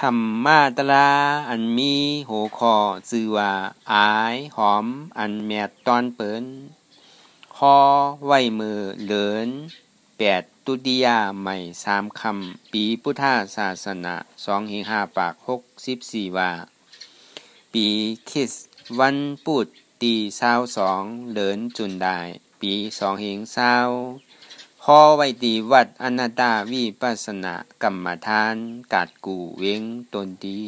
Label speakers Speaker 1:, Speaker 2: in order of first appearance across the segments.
Speaker 1: คำมาตราอันมีหัวข้อชื่อว่าอายหอมอันแมดตอนเปิ้นคอไว้มือเหลิน8ตุติยาใหม่3คำปีพุทธศาสนา2-5 ปาก64ว่าปีคริสต์วันพุธที่22เหลินจุนได้ปี2-20พอไว้ที่วัดอนัตตาวิปัสสนากรรมฐานกาดกูเวงตนดี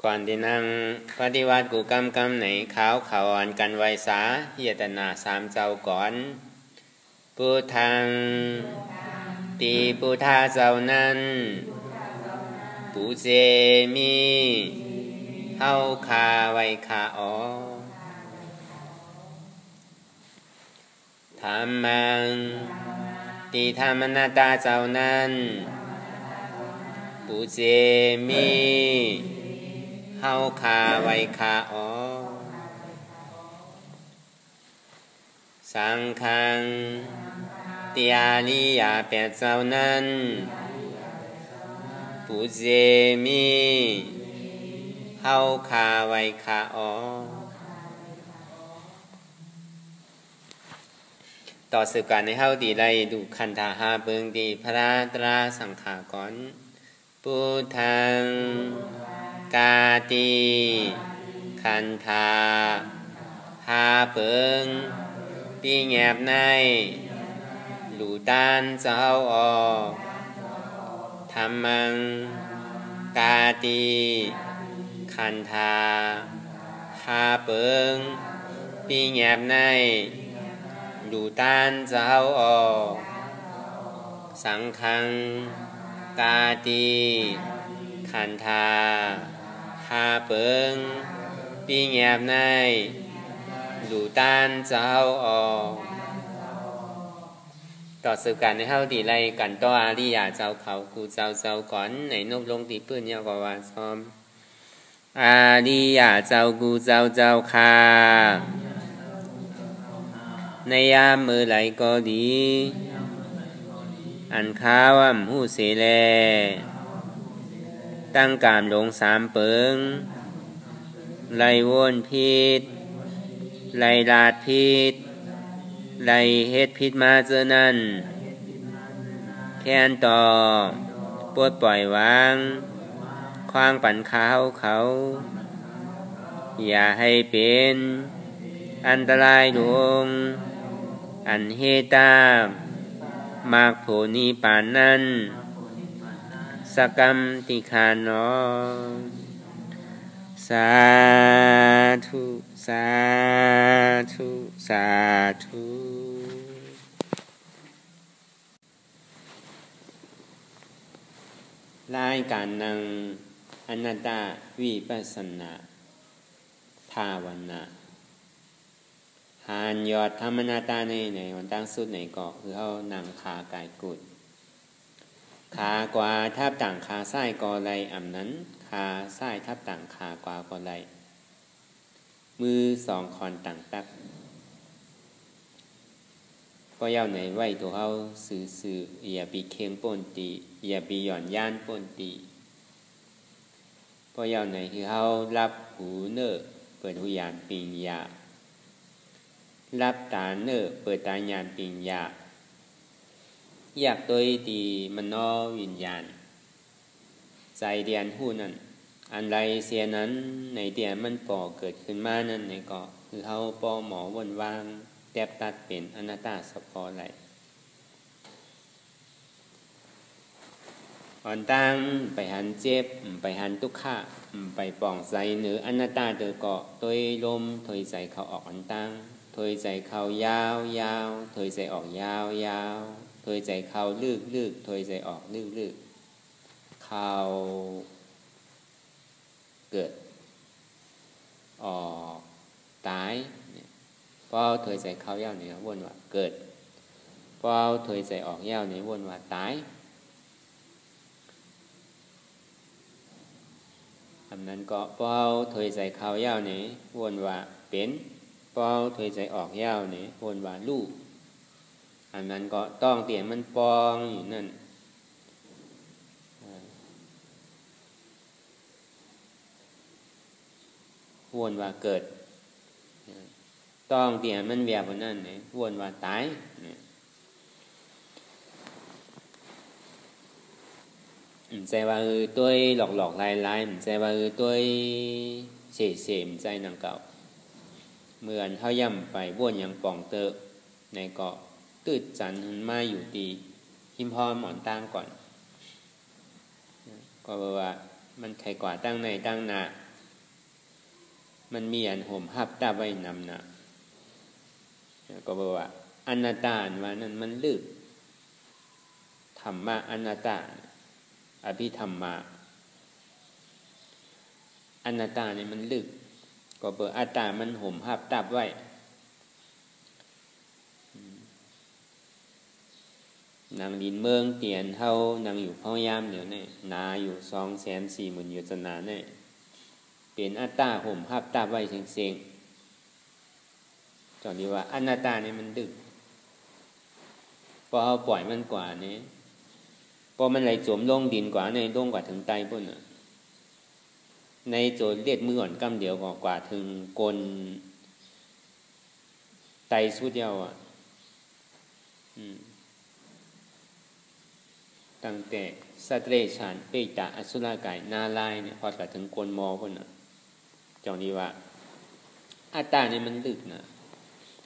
Speaker 1: ก่อนที่นั่งปฏิวัติกูกำไหนขาวเขาอ่อนกันไวสาเฮียตนา3เจ้าก่อนพุทธังตีพุทธาเจ้านั้นปูเจมีเฮาคาไวคาอ๋อธรรมังตีธรรมนาตาเจ้านั้นปูเจมีเฮาคาไวคาอ๋อสังฆังติอาริยา8เจ้านั้นปูเจมีเฮาคาไวคาอ๋อต่อสืบการในเฮาดีไรดูคันธาหาเบิงดีพระตราสังขากรพุทธังกาติคันธาหาเปิงปีแงบในหลูตานเจ้าออกธรรมังกาติคันธาหาเปิงปีแงบในหลูตานเจ้าออกสังฆังกาติคันธาหาเปิงปีแงบในหลูตานเจ้าออกต่อสืบการในเฮาดีไรกันต่ออาริยาเจ้าเขากูเจ้าก่อนในนบลงตีปืนยาวกว่าซ้อมอาริยาเจ้ากูเจ้าค่ะในยามมือไหลก็ดีอันข้าวหูเสแลตั้งกามลง3เปิงไล่วนพิษไล่ลาดพิษไล่เฮ็ดพิษมาเจอนั้นแค้นต่อปวดปล่อยวางคว้างปั่นข้าวเขาอย่าให้เป็นอันตรายดวงอันเฮตามากโผนิปานนั้นสกรรมติคานอสาธุสาธุสาธุรายการนั่งอนัตตาวิปัสสนาภาวนาหานยอดธรรมนาตาในวันตั้งสุดในเกาะคือเขานั่งขากายกุดขากว่าทับต่างขาซ้ายกอไหลอ่ำนั้นขาซ้ายทับต่างขากว่ากอไหลมือ2คอนต่างตักก็ยาวไหนไว้ตัวเขาสื่ออย่าปีเคียงป่นตีอย่าปีหย่อนย่านป่นตีก็ยาวไหนคือเขารับหูเนอเปิดหูยานปิงยารับตาเนอเปิดตาญาณปิงยาอยากตัวตีมันนอวิญญาณใจเดียนหูนั้นอันไรเสียนั้นในเดียนมันก่อเกิดขึ้นมานั้นในก่อคือเขาปอหมอวนวางแตบตัดเป็นอนัตตาสปอไหลอ่อนตั้งไปหันเจ็บไปหันทุกข์ไปป่องใจเหนืออนัตตาเดือเกาะตัวลมถอยใจเขาออกอ่อนตั้งถอยใจเขายาวถอยใจออกยาวถอยใจเข้าลึกถอยใจออกลึกเข้า เกิดออกตายพอถอยใจเข้ายาวเนี่ยวนว่าเกิดพอถอยใจออกยาวเนี่ยวนว่าตายอันนั้นก็พอถอยใจเข้ายาวเนี่ยวนว่าเป็นพอถอยใจออกยาวเนี่ยวนว่าลูกอันนั้นก็ต้องเตียนมันปองอยู่นั่นวนว่าเกิดต้องเตียนมันเวียบนนั่นเนี่ยวนว่าตายเนี่ยใจว่าตัวหลอกลายใจว่าตัวเสียใจนังเก่าเมื่อเท่าย่ำไปวนยังปองเตอในเกาะตืดจันหันมาอยู่ดีหิมพอหมอนตั้งก่อนก็บอกว่ามันใครกว่าตั้งในตั้งหน้ามันมีอันห่มหับตาไว้นำหน้าก็บอกว่าอนัตตาว่านั้นมันลึกธรรมะอนัตตาอภิธรรมะอนัตตาเนี่ยมันลึกก็เบอร์อัตตามันห่มหับตาไว้นางดินเมืองเตียนเท่านางอยู่พยายามเดี๋ยวนี้นาอยู่240,000อยู่จนาเนี่ยเป็นอัตตาห่มหับตาไว้เสียงจอดีว่าอนัตตาเนี่ยมันดึกพอเอาปล่อยมันกว่านี้พอมันไหลจมลงดินกว่าในลงกว่าถึงไตปุ่นในโจเลียดมืออ่อนกำเดียวกว่าถึงกลไตสุดเดียวตั้งแต่สัตเรชานเปตะอสุรกายนาลายเนี่ยพอถึงกลมอพุ่นจอดีว่าอัตตาเนี่ยมันดึกนะ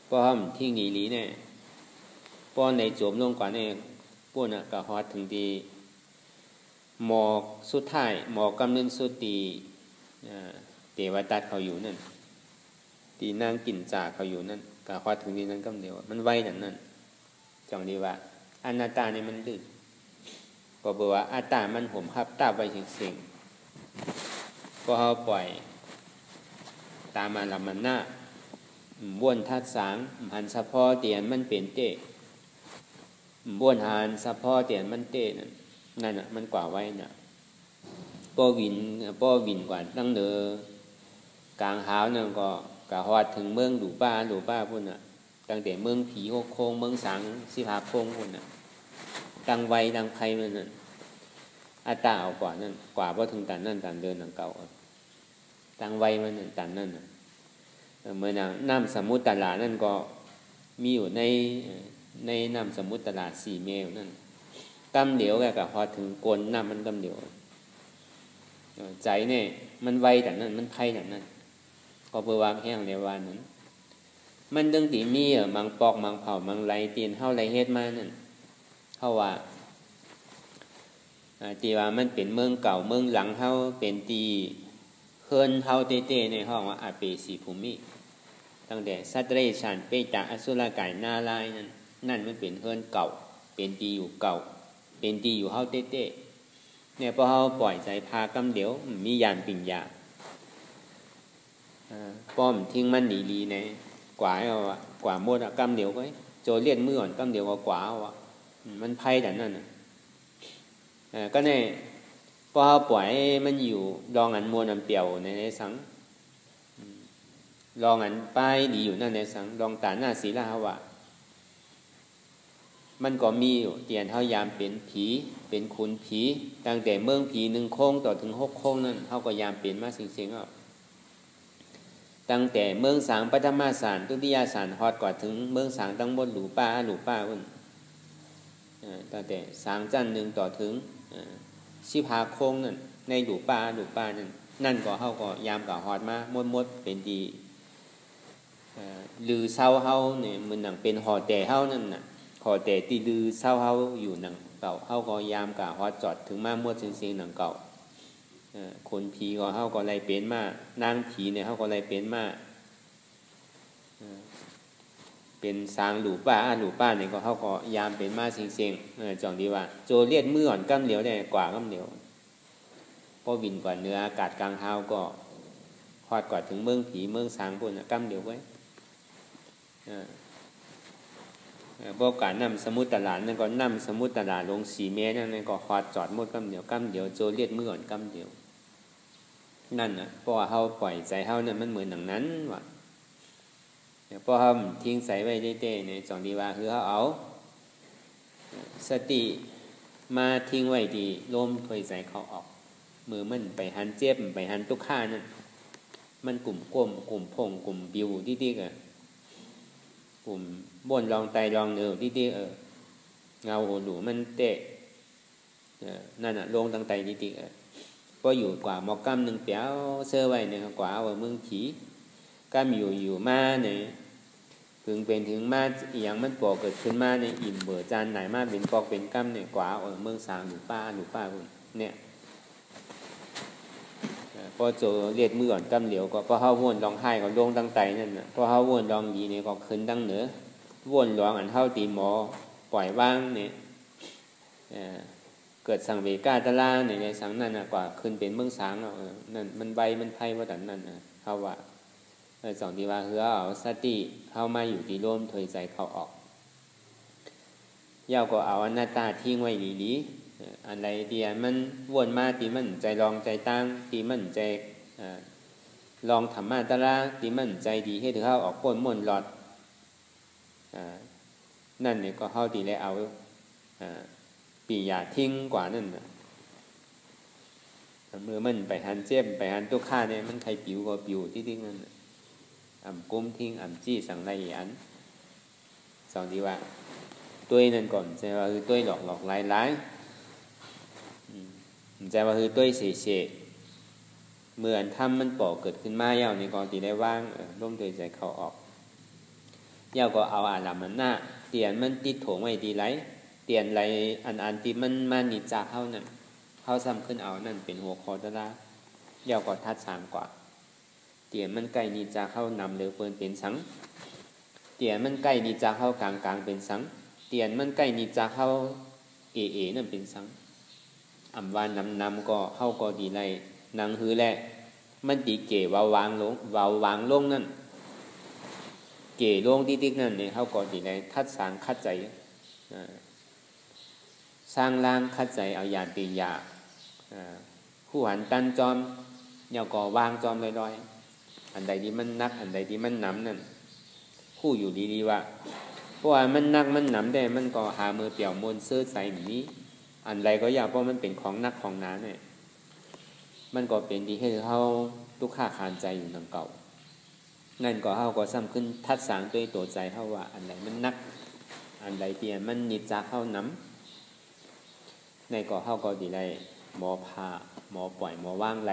Speaker 1: พอมทิ้งหนีลีเนี่ยพอในโจมลงกว่าเนี่ยปุ่นก็ฮอดถึงดีหมอกสุดท้ายหมอกกำเนิดสุดตีเทวตัดเขาอยู่นั่นตีนางกินจากเขาอยู่นั่นก็ฮอดถึงดีนั้นกำเดียวมันไวนั่นจอดีว่าอนัตตาเนี่ยมันดึกก็บอกว่าอัตตามันห่มหับตาไว้สิ่งก็เขาปล่อยตามมาลำมันหน้าวนทัดสางหันสะพอเตียนมันเป็นเตะวนหันสะพอเตียนมันเตะนั่นน่ะมันกว่าไว้น่ะป้อวินกว่าตั้งเนอกลางหาวนั่นก็กะฮอดถึงเมืองดูป้าพุ่นน่ะตั้งแต่เมืองผีโคโคงเมืองสังสิพาโคงพุ่นน่ะดังไวดังไพมันนั่นอัตตาเอากว่านั่นกว่าพอถึงตันนั่นตันเดินดังเก่าดังไวมันนั่นตันนั่นเมื่อน้ำสมุทรตลาดนั่นก็มีอยู่ในน้ำสมุทรตลาด4 เมลนั่นกำเดียวกับพอถึงกลน้ำมันกำเดียวใจเนี่ยมันไวแต่นั้นมันไพแต่นั้นก็เพื่อวางแห้งในวันนั้นมันดึงตีมีมังปอกมังเผามังไหลตีนเท่าไรเฮ็ดมานั่นเขาว่าตีว่ามันเป็นเมืองเก่าเมืองหลังเฮาเป็นตีเฮินเฮาเต้ๆในห้องว่าอาเปสีภูมิตั้งแต่สัตเรชานเปตะอสุรกายนาลายนั่นมันเป็นเฮินเก่าเป็นตีอยู่เก่าเป็นตีอยู่เฮาเต้ๆเนี่ยพอเฮาปล่อยใจพากำเดียวมียานปิ่งยาป้อมทิ้งมันหนีลีในกว่าเอากว่าหมดกำเดียวก็โจเลียนมืออ่อนกำเดียวก็กว่าเอามันไพ่แต่นั่นก็เนี่ยพอปล่อยมันอยู่รองอันมวลอันเปี่ยวในสังรองอันป้ายดีอยู่นั่นในสังรองตาหน้าศีลาว่ามันก็มีอยู่เตียนเท่ายามเป็นผีเป็นคุณผีตั้งแต่เมืองผี1 โค้งต่อถึง6 โค้งนั่นเขาก็ยามเป็นมาสิ่งๆตั้งแต่เมืองสางปฐมสารตุติยสารฮอดกว่าถึงเมืองสางตั้งบนหลูป้าพุ่นตั้งแต่สางจัน1ต่อถึง15 โค้งนั่นในหลูป้านั่นก็เฮาก็ยามก็ฮอดมามดเป็นดีลือเศร้าเฮาเนี่ยมันหนังเป็นหอแต่เฮานั่นน่ะหอแต่ที่ลือเศร้าเฮาอยู่หนังเก่าเฮาก็ยามก็ฮอดจอดถึงมามดเสียงหนังเก่าคนผีก็เฮาก็ไล่เป็นมานางผีเนี่ยเฮาก็ไล่เป็นมาเป็นสางหลูป้าเนี่ยก็เฮาก็ยามเป็นมาเสียงจองดีว่าโจเลียดมืออ่อนกำเหลียวได้กว่ากำเหลียว พอวินกว่าเนื้ออากาศกลางเท้าก็ฮอดกว่าถึงเมืองผีเมืองสางปุ่นกำเดียวไว้พวกการนำสมุทรตลาดนั่นก็นำสมุทรตลาดลง4 เมตรนั่นก็ฮอดจอดหมดกำเดียวโจเลียดมือก่อนกำเดียวนั่นนะเพราะว่าเฮาปล่อยใจเฮานั่นมันเหมือนอย่างนั้นว่ะเพราะเฮาทิ้งใส่ไว้เต้ๆในจังดีว่าคือเฮาเอาสติมาทิ้งไว้ที่ลมถอยใจเขาออกมือมันไปหันเจ็บไปหันทุกข้านั่นมันกลุ่มก้มกลุ่มพงกลุ่มบิวที่ๆอ่ะกลุ่มบนรองไตรองเอวที่ๆเงาหัวหลูมันเตะนั่นน่ะลงตั้งไตที่ๆก็อยู่กว่าหมอกกำนึงเปียวเสื้อไว้เนี่ยกว่าว่าเมืองผีกำอยู่มาเนี่ยถึงเป็นถึงมาอย่างมันปอกเกิดขึ้นมาในอิ่มเบื่อจานไหนมาเป็นปอกเป็นกำเนี่ยกว่าเมืองสางหรือป้าคุณเนี่ยพอโจเลียดมือก่อนกำเหลียวก็พอเฮาวนร้องไห้ก็ลงตั้งไตนั่นน่ะพอเฮาวนร้องดีเนี่ยก็ขึ้นตั้งเหนือวนร้องอันเฮาตีหมอปล่อยว่างเนี่ยเกิดสังเวกาตะลาในสังนั่นน่ะกว่าขึ้นเป็นเมืองสางนั่นมันใบมันไผ่ว่าแต่นั้นน่ะเฮาว่าสองที่ว่าคือเอาสติเข้ามาอยู่ที่ร่มถอยใจเข้าออกยาวก็เอาอนัตตาทิ้งไว้ดีๆอันใดที่มันวนมาที่มันใจลองใจตั้งที่มันใจลองธรรมะตะละที่มันใจดีให้ถึงเข้าออกพ้นมนหลอดนั่นเนี่ยก็เข้าดีแล้วเอาปียาทิ้งกว่านั่นเมื่อมันไปหันเจ็บไปหันตุกข้าเนี่ยมันใครปิวก็ปิวที่นั่นกุ้มทิ้งจี้สั่งไรอันสองที่ว่าตัวนั่นก่อนใจว่าคือตัวหลอกหลายใจว่าคือตัวเสียเมื่อทำมันปอกเกิดขึ้นมาเย้าในกองตีได้ว่างร่มโดยใจเขาออกเย้าก็เอาอาลามันหน้าเตียนมันติดโถงไว้ดีไรเตียนไรอันที่มันมานิจาเข้านั่นเข้าซ้ำขึ้นเอานั่นเป็นหัวคอตะละเย้าก็ทัดสามกว่าเตียนมันใกล้นิจาเข้านำเรือเปินเป็นสังเตียนมันใกล้นิจาเข้ากลางเป็นสังเตียนมันใกล้นิจาเข้าเอนั่นเป็นสังอำวานนำก็เข้าก็ดีไรนังหือแหละมันตีเก๋วาวางลงนั่นเก๋ลงติ๊กนั่นเนี่ยเข้าก็ดีไรทัดสางคัดใจสร้างล่างคัดใจเอายานปียาคู่หันตันจอมเยาก็วางจอมลอยอันใดที่มันนักอันใดที่มันหนำนั่นคู่อยู่ดีๆว่าเพราะว่ามันนักมันหนำได้มันก็หามือเปี่ยวมนเสื้อใส่แบบนี้อันใดก็อยากเพราะมันเป็นของนักของหนาเนี่ยมันก็เป็นดีให้เขาทุกข้าคานใจอยู่ดังเก่านั่นก็เขาก็ซ้ำขึ้นทัดสางตัวใจเขาว่าอันใดมันนักอันใดเตียนมันนิจาเข้าน้ำในก็เขาก็ดีไรหมอพาหมอปล่อยหมอว่างไร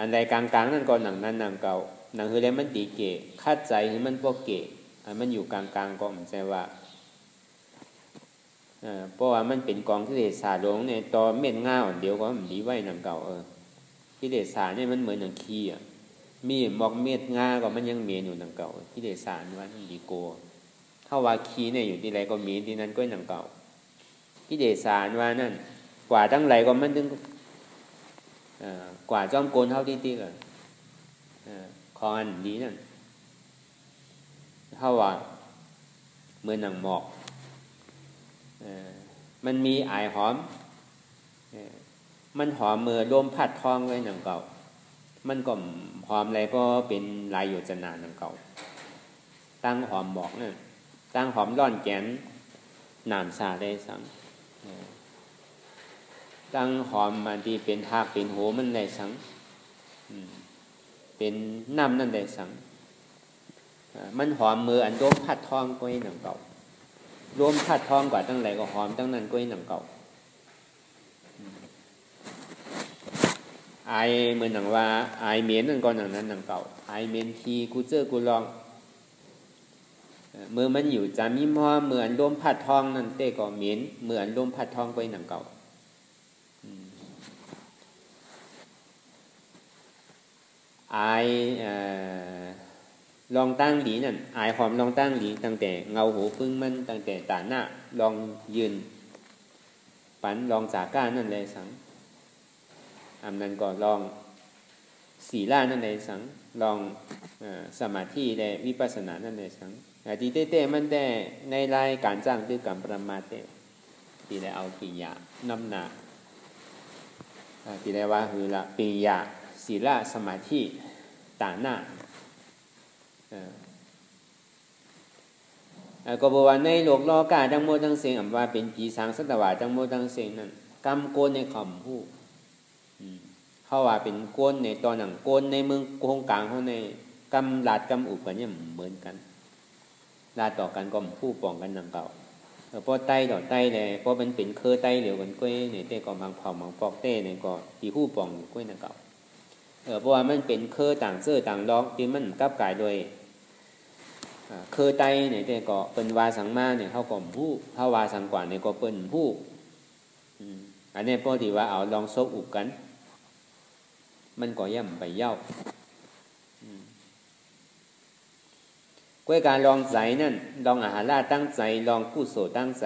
Speaker 1: อันใดกลางๆนั่นก็หนังนั้นหนังเก่าหนังคือแล้วมันตีเกะคาดใจคือมันพวกเกะมันอยู่กลางๆก็เหมือนใจว่าเพราะว่ามันเป็นกองกิเลสสาลงเนี่ยตอเม็ดง่าอ่อนเดียวก็มันดีไว้หนังเก่ากิเลสสาเนี่ยมันเหมือนหนังขี้มีมอกเม็ดง่าก็มันยังเมียนอยู่หนังเก่ากิเลสสาว่ามันดีโกถ้าว่าขี้เนี่ยอยู่ที่ไรก็มีที่นั้นก็หนังเก่ากิเลสสาว่านั่นกว่าตั้งไรก็มันถึงกว่าจอมโกนเท่าที่กันของอันดีนั่นเท่าว่าเหมือนหนังหมอกมันมีอายหอมมันหอมเมื่อลมพัดทองไว้หนังเก่ามันก็หอมอะไรก็เป็นลายอยู่จนาหนังเก่าตั้งหอมหมอกนั่นตั้งหอมร้อนแกนหนามซาได้สังตั้งหอมมันที่เป็นทากเป็นโหมันได้สังเป็นน้ำนั่นได้สังมันหอมมืออันลมพัดทองไว้หนังเก่ารวมพัดทองกว่าตั้งไหนก็หอมตั้งนั้นก็หนังเก่าไอเหมือนหนังว่าไอเมียนนั่นก็หนังนั้นหนังเก่าไอเมียนทีกูเจอกูลองเมื่อมันอยู่จามีมอเหมือนลมพัดทองนั่นเต้ก็เมียนเหมือนลมพัดทองก็หนังเก่าไอลองตั้งหลีนั่นอายหอมลองตั้งหลีตั้งแต่เงาหูพึ่งมันตั้งแต่ตาหน้าลองยืนปันลองจากก้านั่นเลยสัง อันนั้นก็ลองศีลานั่นในสังลองสมาธิและวิปัสสนานั่นในสังทีเต้มันได้ในรายการจ้างด้วยการประมาทเต้ทีได้เอาปิญญาน้ำหนักทีได้ว่าคือละปิญญาศีลาสมาธิต่างหน้าก็บอกว่าในโลกโลกาทั้งหมดทั้งสิ้นว่าเป็นผีสางสัตวาทั้งหมดทั้งสิ้นนั้นกรรมโกนในคำพูดเขาว่าเป็นโกนในตอนหนังโกนในเมืองโครงกลางเขาในกรรมลาดกรรมอุปเนี่ยเหมือนกันลาดต่อกันก็ผู้ป้องกันนังเก่าเพราะไต้ต่อไต้เลยเพราะมันเป็นเคอไต้เหลียวกันกล้วยในเต้ก็บางเผาบางปอกเต้ในก็ที่ผู้ป้องกล้วยนังเก่าเพราะว่ามันเป็นเคอต่างเสื้อต่างล็อกที่มันกับกายโดยเคอไต้เนี่ยแต่ก็เป็นวาสังมาเนี่ยเขาก็ผู้ถ้าวาสังกว่าเนี่ยก็เป็นผู้อันนี้พอดีว่าเอาลองซบอุกกันมันก็ย่ำไปเย้าก้วยการลองใสนั่นลองอาหารล่าตั้งใจลองกู้โสตั้งใจ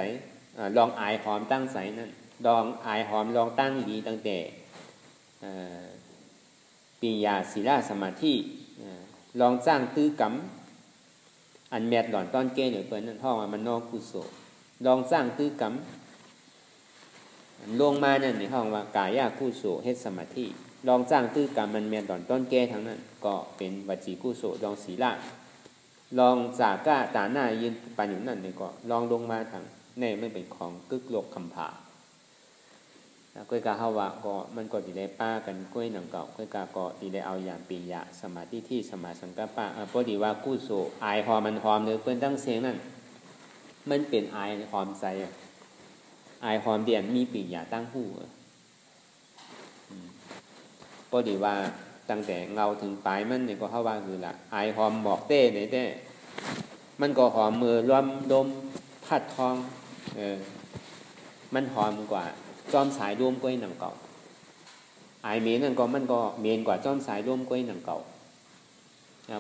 Speaker 1: ลองอายหอมตั้งใจนั่นลองอายหอมลองตั้งดีตั้งแต่ปิญญาศีลาสมาธิลองสร้างตื้อกำอันแมดหล่อนต้อนเกหรือเปิ้นนั่นห้องมันนอกกุโสลองสร้างตื้อกำลงมานั่นในห้องว่ากายกุโสเฮ็ดสมาธิลองสร้างตื้อกำมันแมดหล่อนต้นแก่ทั้งนั้นก็เป็นวจีกุโสลองศีลาลองจากก้าตาหน้ายืนปันอยู่นั่นนี่ก็ลองลงมาทางแน่ไม่เป็นของกึกโลกคำผาก้อยกาเฮาวะก็มันก็ดีได้ป้ากันก้อยหนังเก่าก้อยกาก็ดีได้เอาอย่างปิญญาสมาธิที่สมาสังกัปปะพอดีว่ากู้โสอายหอมมันหอมเนื้อเปิ้นตั้งเสียงนั่นมันเป็นอายหอมใจอายหอมเดียนมีปิญญาตั้งหูพอดีว่าตั้งแต่เงาถึงปลายมันเนี่ยก็เข้าว่าคือละอายหอมบอกเต้เนี่ยเต้มันก็หอมมือร่วมดมพัดทองมันหอมกว่าจอมสายร่วมก้อยหนังเก่าอายเมนนั่นก็มันก็เมนกว่าจอมสายร่วมก้อยหนังเก่า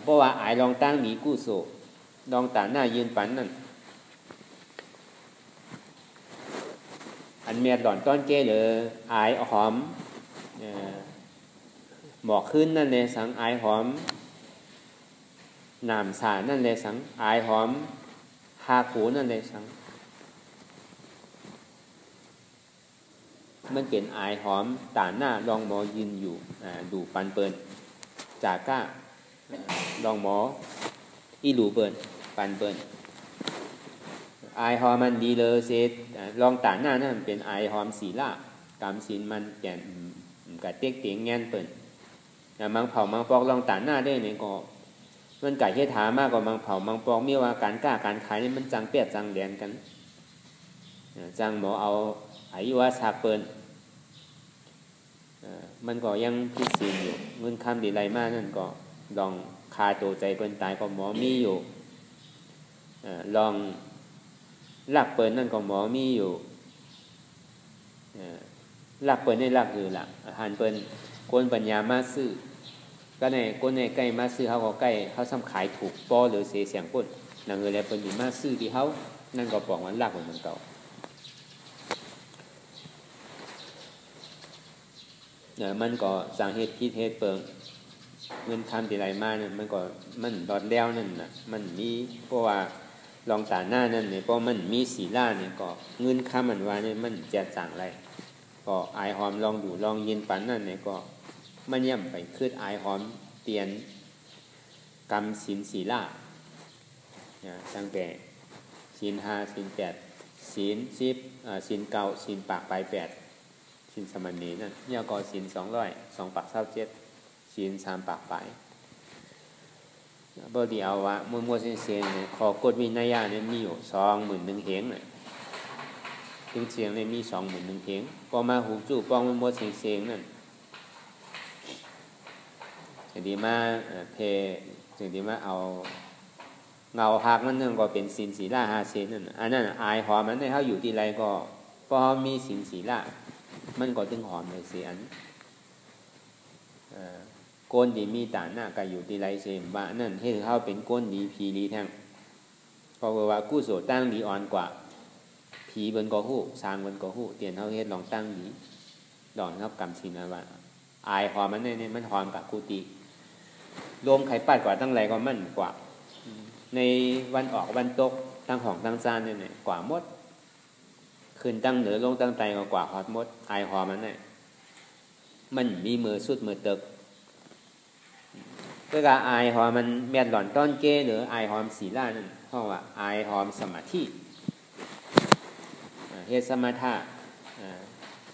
Speaker 1: เพราะว่าอายลองตั้งหนีกู้โศลองตาหน้ายืนปันนั่นอันเมียดหล่อนต้อนเก้เลยอายหอมหมอกขึ้นนั่นเลยสังอายหอมน้ำสานั่นเลยสังอายหอมฮาขูนั่นเลยสังมันเป็นอายหอมตาหน้าลองหมอยืนอยู่ดูปันเปิลจากก้าลองหมออีหลูเปิลปันเปิลอายหอมมันดีเลยเซตลองตาหน้านั่นเป็นอายหอมศีลากำศีลมันแก่นกะเต็กเตียงแง่นเปิลมังเผามังปอกลองตาหน้าได้เนี่ยก็มันไก่เฮ็ดหามากกว่ามังเผามังปอกมีว่าการกล้าการขายนี่มันจังเปียดจังแดนกันจังหมอเอาอายุว่าฉากเปิลมันก็ยังพิสูจน์อยู่เงินคำดีไรมากนั่นก็ลองคาตัวใจเปิ้นตายก็หมอมีอยู่ลองลักเปิ้นนั่นก็หมอมีอยู่ลักเปิ้นได้ลักอยู่ละหันเปิ้นคนปัญญามาซื้อก็ในคนในใกล้มาซื้อเขาก็ใกล้เขาซ้ำขายถูกป้อหรือเสียงปุ่นนั่นเลยแล้วเปิ้นอยู่มาซื้อที่เขานั่นก็บอกว่าลักเหมือนเก่ามันก็สั่งเหตุคิดเหตุเปิงเงินทำทีไรมาเนี่ยมันก็มันดอดแล้วนั่นน่ะมันมีเพราะว่าลองตาหน้านั่นเนี่ยเพราะมันมีศีลาเนี่ยก็เงินค้ามันว่าเนี่ยมันจะสั่งอะไรก็อายหอมลองดูลองยินปันนั่นเนี่ยก็มันย่ำไปคืดอายหอมเตียนกรรมศีลศีลาตั้งแต่ศีล5ศีล8ศีล10ศีล9ศีลปากปลาย8ศีลสมณีนั่นเนี่ยก็ศีล200 2ปาก27ศีล3ปากปลายบ่ดีเอาว่ามัวๆเสียงๆเนี่ยขอกฎวินัยเนี่ยมีอยู่21,000เฮงน่ะถึงเสียงเนี่ยมี21,000เฮงก็มาหูจู่ป้องมัวๆเสียงๆนั่นจะดีมาเพจะดีมาเอาเงาหักมันนึงก็เป็นศีลศีลา5ศีลนั่นอันนั้นอายหอมมันได้เฮาอยู่ที่ไรก็พอมีศีลศีลามันก็ถึงหอมเลยเสียนก้นดีมีตาหน้าก็อยู่ที่ไรเสมบ้านั่นให้เขาเป็นก้นดีผีดีแท่งเพราะว่ากู้โสตั้งดีอ่อนกว่าผีบนกอหู้สร้างบนกอหู้เตียนเขาเฮ็ดลองตั้งดีดอนครับกรรมศีลนะว่า อายหอมมันเนี่ยมันหอมกับกุฏิลมไข่ปัดกว่าตั้งไรก็มั่นกว่าในวันออกวันตกตั้งห้องตั้งจานเนี่ยกว่าหมดขึ้นตั้งเหนือลงตั้งไตกว่าฮอดมดอายหอมมันเนี่ยมันมีมือสุดมือตึกก็การอายหอมมันแม่นหล่อนต้นเก้หรืออายหอมศีลานั่นเพราะว่าอายหอมสมาธิเฮ็ดสมาธิ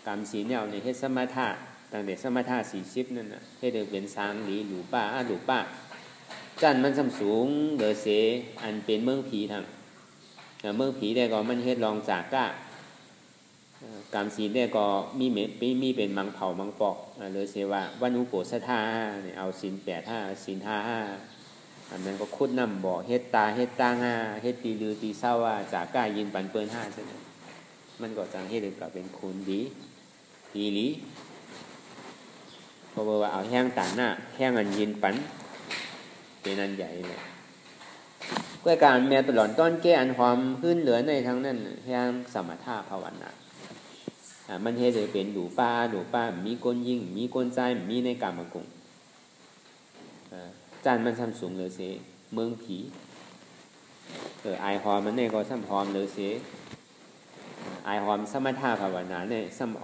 Speaker 1: กรรมศีลเนี่ยในเฮ็ดสมาธิตั้งแต่สมาธิ40นั่นน่ะเฮ็ดเป็นสางหลีหลูป้าหลูป้าจันมันสำสูงเดอเสอันเป็นเมืองผีทางเมืองผีได้ก็มันเฮ็ดรองจากก้ากรรมศีลได้ก็มีเป็นมังเผามังปอกเลยเสว่าวันอุโปสถาเนี่ยเอาศีล8 ศีล5อันนั้นก็คุดน้ำบ่อเฮ็ดตาเฮ็ดตา5เฮ็ดตีลือตีเศร้าว่าจากก้ายินปันเปิ้น5ซั่นมันก็จังเฮ็ดก็เป็นคุณดีหลีเพราะว่าเอาแห้งตาหน้าแห้งอันยินปันเป็นอันใหญ่เลยก็การแม่ตลอดต้นแก้อันหอมขึ้นเหลือในทั้งนั้นแห้งสมถะภาวนามันเฮ็ดให้เป็นดูป้ามีก้นยิ่งมีก้นใจมีในกรรมกุ่งจานมันซ้ำสูงเลยเสเมืองผีอายหอมมันเนี่ยก็ซ้ำหอมเลยเสอายหอมสมถะภาวนาเนี่ยซ้ำ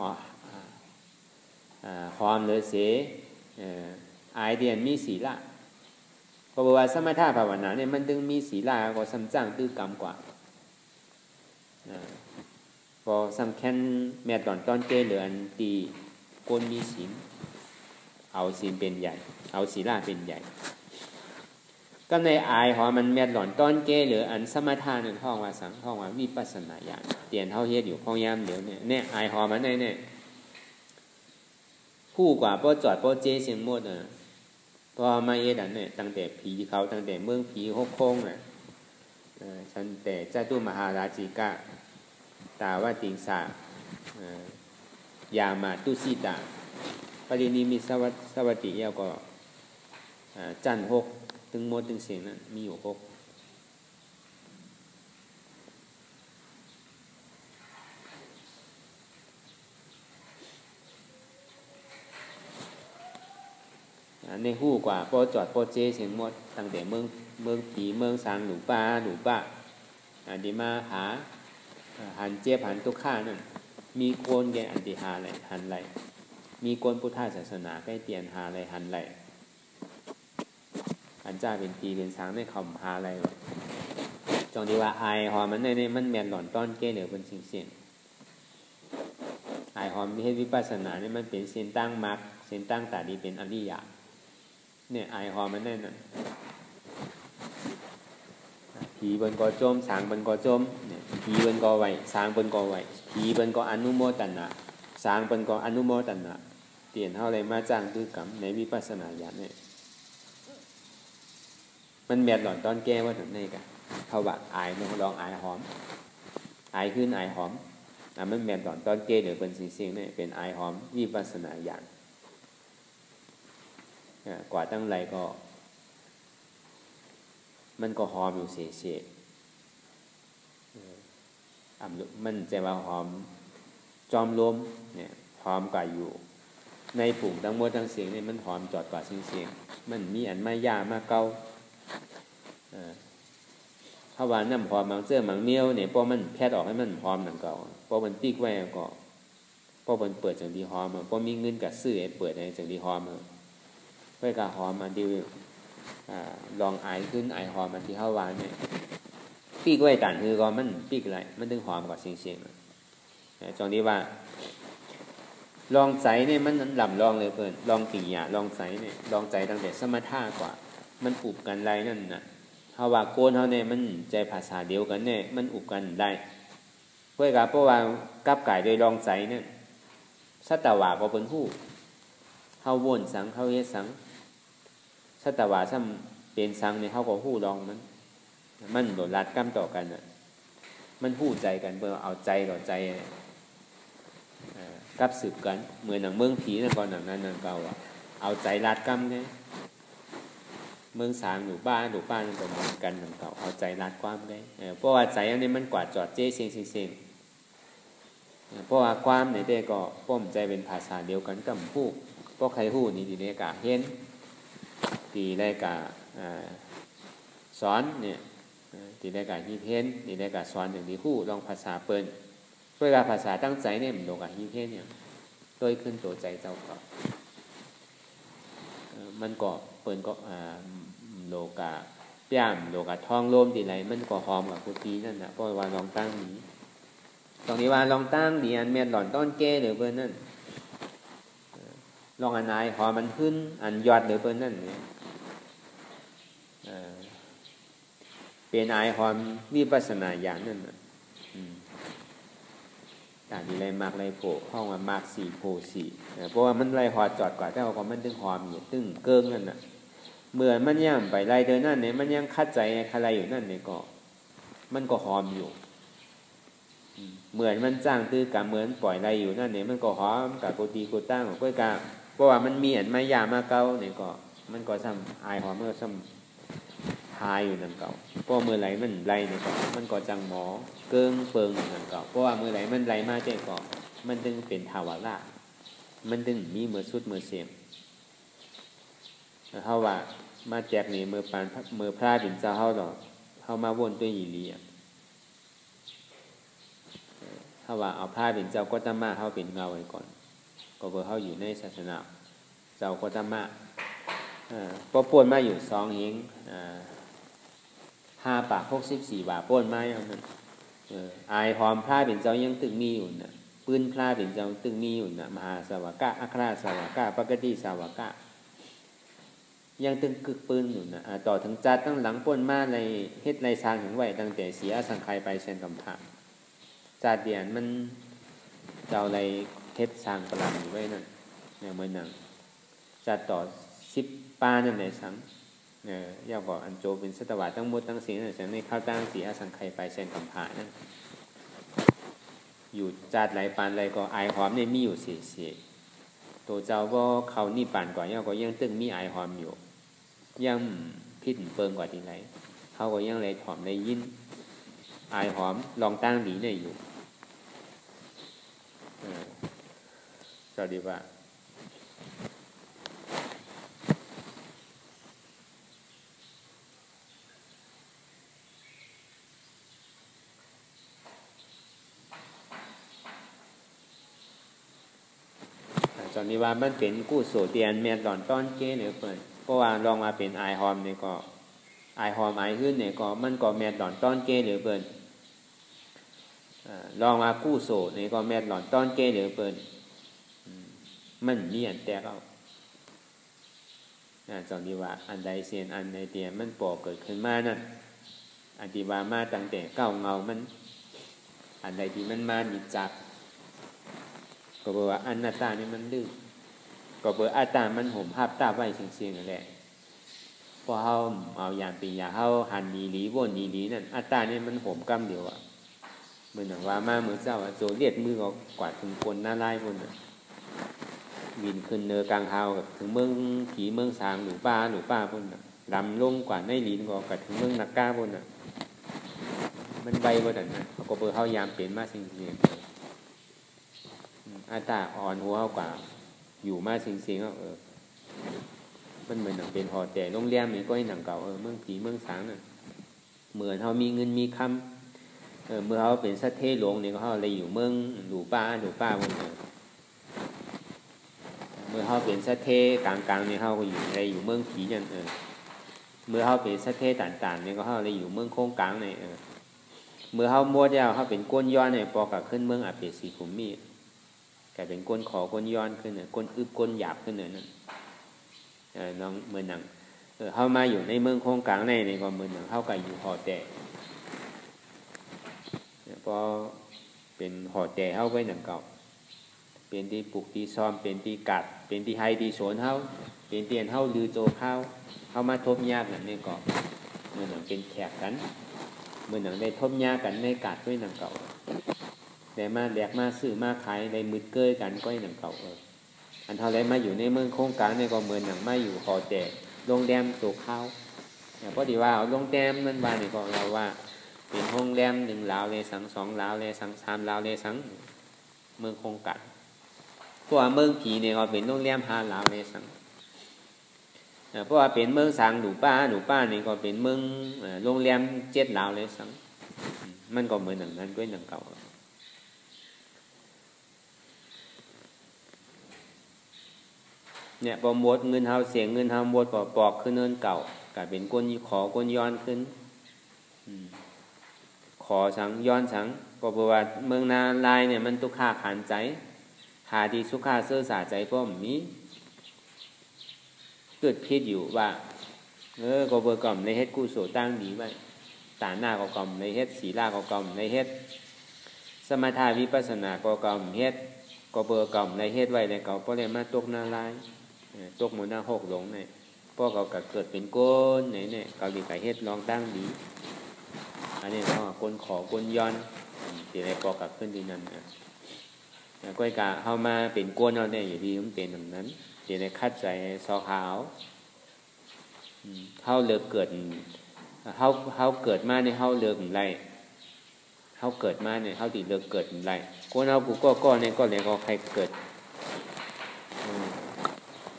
Speaker 1: หอมเลยเสอายเดียนมีศีลเพราะว่าสมถะภาวนาเนี่ยมันดึงมีศีลาก็ซ้ำจ้างตื้อกรรมกว่าพอสำคัญแม่ตอนต้นเจเหลืออันตีก้นมีศีลเอาศีลเป็นใหญ่เอาศีลาเป็นใหญ่ก็ในอายหอมันแม่หล่อนต้นเจเหลืออันสมถะนั่นห้องว่าสังห้องว่าวิปัสสนาญาณเตียนเท่าเฮ็ดอยู่ห้องยามเดี๋ยวเนี่ยอายหอมันเนี่ยผู้กว่าป้อจอดป้อเจเสียงหมดพอมาเอ็ดอันเนี่ยตั้งแต่ผีเขาตั้งแต่เมืองผีหกโค้งฉันแต่เจ้าตู้มหาราชิกะตาว่าติงสายามาตุสีตาปรินิมิสวัสดิเยาก็จันหกถึงหมดถึงเสียงนั้นมีอยู่หกในหู้กว่าโปรจอดโปรเจเสียงหมดตั้งแต่เมืองผีเมืองสางหนูป้าอันที่มาหาหันเจี๊ยบหันตุกข้านั่นมีโกนแกอันติหาอะไรหันไรมีโกนพุทธศาสนาใกล้เตียนหาอะไรหันไรอันจ้าเป็นปีเป็นสางในคำหาอะไรจงดีว่าไอหอมมันในมันแมนหล่อนต้อนเกเหลือเป็นสิ่งเสียงไอหอมมีให้วิปัสสนาเนี่ยมันเป็นเส้นตั้งมรรคเส้นตั้งตาดีเป็นอริยะเนี่ยไอหอมมันแน่นอนผีบนกอโจมสางบนกอโจมเนี่ยผีบนกอไหวสางบนกอไหวผีบนกออนุโมตันนะสางบนกออนุโมตันนะเปลี่ยนเท่าไรมาจ้างตื้อกรรมในวิปัสสนาญาณเนี่ยมันแมดหล่อนตอนแก้ว่าถึงนี่กันเขาว่าอายมันลองอายหอมอายขึ้นอายหอมมันแมดหล่อนตอนแก้หรือเป็นสิ่งเนี่ยเป็นอายหอมวิปัสสนาญาณกว่าตั้งไรก็มันก็หอมอยู่เฉยๆมันจะว่าหอมจอมลมเนี่ยหอมกว่าอยู่ในปุ่งทั้งหมดทั้งเสียงเนี่ยมันหอมจอดกว่าเสียงมันมีอันไม่ยามาเกาถ้าว่าน้ำหอมบางเสื้อบางเมียวเนี่ยพอมันแพทย์ออกให้มันหอมหนังเก่าพอมันปีกไว้ก็พอมันเปิดจังดีหอมพอมีเงินกับซื้อเปิดในจังดีหอมเพื่อการหอมมันดีลองไอขึ้นไอหอมมันที่เข้าวานเนี่ยปีกไว้ต่างคือก็มันปีกอะไรมันถึงหอมกว่าเสียงจงนี้ว่าลองใจเนี่ยมันลำลองเลยเพื่อนลองติยาลองใจเนี่ยลองใจตั้งแต่สมถะกว่ามันอุบกันไรนั่นน่ะเฮาว่าโกนเฮาเนี่ยมันใจภาษาเดียวกันเนี่ยมันอุบกันได้เพื่อการเพราะว่ากับกายโดยลองใจเนี่ยสัตวะก็เป็นผู้เฮาวนสังเฮาเฮ็ดสังสัตวะซ้ำเป็นสังเนี่ยเฮาก็ฮู้ลองมันโดดรัดกำต่อกันน่ะมันฮู้ใจกันเพื่อเอาใจต่อใจกับสืบกันเหมือนหนังเมืองผีนั่นก่อนหนังนั้นหนังเก่าเอาใจรัดกำไงเมืองสางหนูป้านั่นก็เหมือนกันหนังเก่าเอาใจรัดความไงเพราะว่าใจอันนี้มันกว่าจอดเจ๊เสียงเพราะว่าความในเด็กก็ป้อมใจเป็นภาษาเดียวกันกับผู้ พวกใครหู้นี่ดีเลยกะเห็นดีได้กะสอนเนี่ยดีได้กะฮีเห็นดีได้กะสอนอย่างดีหู้ลองภาษาเปิ้นเวลาภาษาตั้งใจเนี่ยมันโลกะฮีเห็นเนี่ยโดยขึ้นตัวใจเจ้าก็มันก็เปิ้นก็โลกะย่ามโลกะทองโลมดีไรมันก็หอมกับกุฏินั่นนะเพราะว่าลองตั้งนี้ตรงนี้ว่าลองตั้งดีอันเมียนหล่อนต้นเก้หรือเปิ้นนั่นลองอันไหนหอมมันขึ้นอันยอดหรือเปิ้นนั่นเนี่ยเป็นไอหอมวิปัสสนาญาณนั่นน่ะต่างดีไรมากไรโผห้องว่ามากสี่โผสี่เพราะว่ามันไรหอจอดกว่าแต่ว่ามันตึงหอมอยู่ตึงเกิ้งนั่นน่ะเมื่อมันย่ำไปไรเดินนั่นเนี่ยมันยังคัดใจอะไรอยู่นั่นเนี่ยก็มันก็หอมอยู่เหมือนมันจ้างตื้อกะเหมือนปล่อยไรอยู่นั่นเนี่ยมันก็หอมกับโกตีโกตั้งของก้อยกาเพราะว่ามันมีอันไม้ยามาเก่าเนี่ยก็มันก็ซ้ำอายหอมเมื่อซ้ำทายอยู่นั่นเก่าเพราะเมื่อไรมันไรเนี่ยก็มันก็จังหมอเกิ้งเปิงนั่นเก่าเพราะว่าเมื่อไรมันไรมาเจ๊ก็มันจึงเป็นทาวาระมันจึงมีเมื่อสุดเมื่อเสียมเขาว่ามาแจกนี่เมื่อปานเมื่อพระดินเจ้าเขาหรอเขามาวนด้วยอีลีเขาว่าเอาพระดินเจ้าก็ตมาเขาเป็นเงาไว้ก่อนก็เพื่อเขาอยู่ในศาสนาเจ้าก็ตมาพอป่วนมาอยู่2 หิง5 ปาก64 บาทป่วนมาอย่างนั้นอายหอมพระดินเจ้ายังตึงมีอยู่นะปืนพระดินเจ้าตึงมีอยู่นะมหาสาวกะอัครสาวกะปกติสาวกะยังตึงกึกปืนอยู่นะต่อถึงจัดตั้งหลังป่นมาในเฮ็ดในสร้างถึงไว้ตั้งแต่เสียสังขายไปเช่นกำพาจัดเดียนมันเจ้าอะไรเฮ็ดสร้างประหลาดอยู่ไว้นั่นเนี่ยเหมือนหนังจัดต่อ10 ปานั่นในสังยาวกว่าอันโจเป็นสัตวะตั้งหมดตั้งเสียงแต่ในข้าวตั้งเสียสังขายไปเช่นกำพานั่นอยู่จัดหลายปานอะไรก็อายหอมเนี่ยมีอยู่เสียตัวเจ้าก็เขานี่ปานกว่ายาวก็ยังตึงมีอายหอมอยู่ยังพิษเปิงกว่าที่ไหนเขาก็ยังเลยหอมเลยยินอายหอมลองตั้งดีเนี่ยอยู่สวัสดีว่าตอนนี้ว่ามันเป็นกู้โสเตียนแม่ตอนต้อนเก้เนี่ยเปิดเพราะว่าลองมาเป็นอายหอมเนี่ยก็อายหอมอายขึ้นเนี่ยก็มันก็แม่ตอนต้อนเก้หรือเปิดลองมากู้โสเนี่ยก็แม่ตอนต้อนเก้หรือเปิดมันมีอันแตกเอาตอนนี้ว่าอันใดเสียนอันใดเตียมันปอเกิดขึ้นมานั่นอธิบายมาตั้งแต่เก้าเงามันอันใดที่มันมาดิจักก็บอกว่าอนัตตานี่มันดื้อก็บอกอัตตามันห่มภาพตาไว้เสียงๆแหละพอเฮาเอาอย่างปีอย่างเฮาหันนีหลีวนนีหลีนั่นอัตตานี่มันห่มกำเดียวเหมือนอย่างว่ามาเมื่อเจ้าโจเลียดมือก็กวาดถึงคนหน้าไล่บนวินขึ้นเนือกลางเฮาถึงเมืองผีเมืองสางหรือป้าบนดำลงกว่าในหลีนก็ถึงเมืองนักกล้าบนมันใบบนนั่นเขาก็เปิดเฮายามเปลี่ยนมาสิ่งอัตตาอ่อนหัวกว่าอยู่มาสิ่งก็มันเหมือนหนังเป็นหอแต่โรงแรมนี่ก็ให้หนังเก่าเมืองผีเมืองสางน่ะเหมือนเขามีเงินมีคำเมื่อเขาเป็นสัตเทหลวงเนี่ยเขาอะไรอยู่เมืองหลูป้าบนเมื่อเขาเป็นสัตเทกลางเนี่ยเขาก็อยู่อะไรอยู่เมืองผีนั่นเมื่อเขาเป็นสัตเทต่างๆเนี่ยก็เขาอะไรอยู่เมืองโค้งกลางเนี่ยเมื่อเขามัวเดียวเขาเป็นก้นย้อนเนี่ยปอกับขึ้นเมืองอาเปสีขุมมีกลายเป็นก้นขอก้นย้อนขึ้นก้นอึบก้นหยาบขึ้นนั่นน้องเมืองหนังเข้ามาอยู่ในเมืองโค้งกลางในก็เมืองหนังเข้ากับอยู่หอแต่พอเป็นหอแต่เข้าไว้หนังเก่าเป็นที่ปลูกที่ซ้อมเป็นที่กัดเป็นที่ไฮที่โสนเข้าเป็นเตียนเข้าลือโจเข้ามาทบยากนั่นนี่ก็เมืองหนังเป็นแขกกันเมืองหนังได้ทบยากกันในกัดไว้หนังเก่าแต่มาแดกมาซื้อมาขายในมืดเกยกันก็ให้หนังเก่าอันเท่าไรมาอยู่ในเมืองโค้งกลางในก็เหมือนหนังมาอยู่หอแต่โรงแรมตัวข้าวเพราะดีว่าโรงแรมมันว่านี่ก็เราว่าเป็นโรงแรม1 ลาวเลยสัง2 ลาวเลยสัง3 ลาวเลยสังเมืองโค้งกลาง เพราะว่าเมืองผีเนี่ยก็เป็นโรงแรม5 ลาวในสังเพราะว่าเป็นเมืองสางหนูป้านี่ก็เป็นเมืองโรงแรม7 ลาวเลยสังมันก็เหมือนอย่างนั้นด้วยอย่างเก่าเนี่ยพอหมดเงินเฮาเสียเงินเฮาหมดปอกขึ้นเงินเก่ากลายเป็นก้นก้นย้อนขึ้นขอสังย้อนสังก็เพราะว่าเมืองนาลายเนี่ยมันตุกขาขานใจหาดีสุขาเสื้อสาใจพ่อมมีเกิดพิษอยู่ว่าก็เบอร์กล่อมในเฮ็ดกุศลตั้งดีไว้ตาหน้าก็กล่อมในเฮ็ดศีลาก็กล่อมในเฮ็ดสมถะวิปัสสนาก็กล่อมเฮ็ดก็เบอร์กล่อมในเฮ็ดไว้ในเก่าเพราะเลยมาตกนาลายตกหมู่หน้าหกหลงเนี่ยพวกเขาเกิดเป็นก้นเนี่ยเกาหลีไก่เฮ็ดลองตั้งดีอันนี้เขาก้นขอก้นย้อนที่ในปอกับขึ้นดีนั่นก้อยกะเข้ามาเป็นก้นเอาเนี่ยอย่างที่มันเป็นแบบนั้นที่ในคัดใจซอขาวเขาเลือกเกิดเขาเกิดมาในเขาเลือกไรเขาเกิดมาเนี่ยเขาติเลือกเกิดไรก้นเขากูก็เนี่ยก็เลยก็ใครเกิด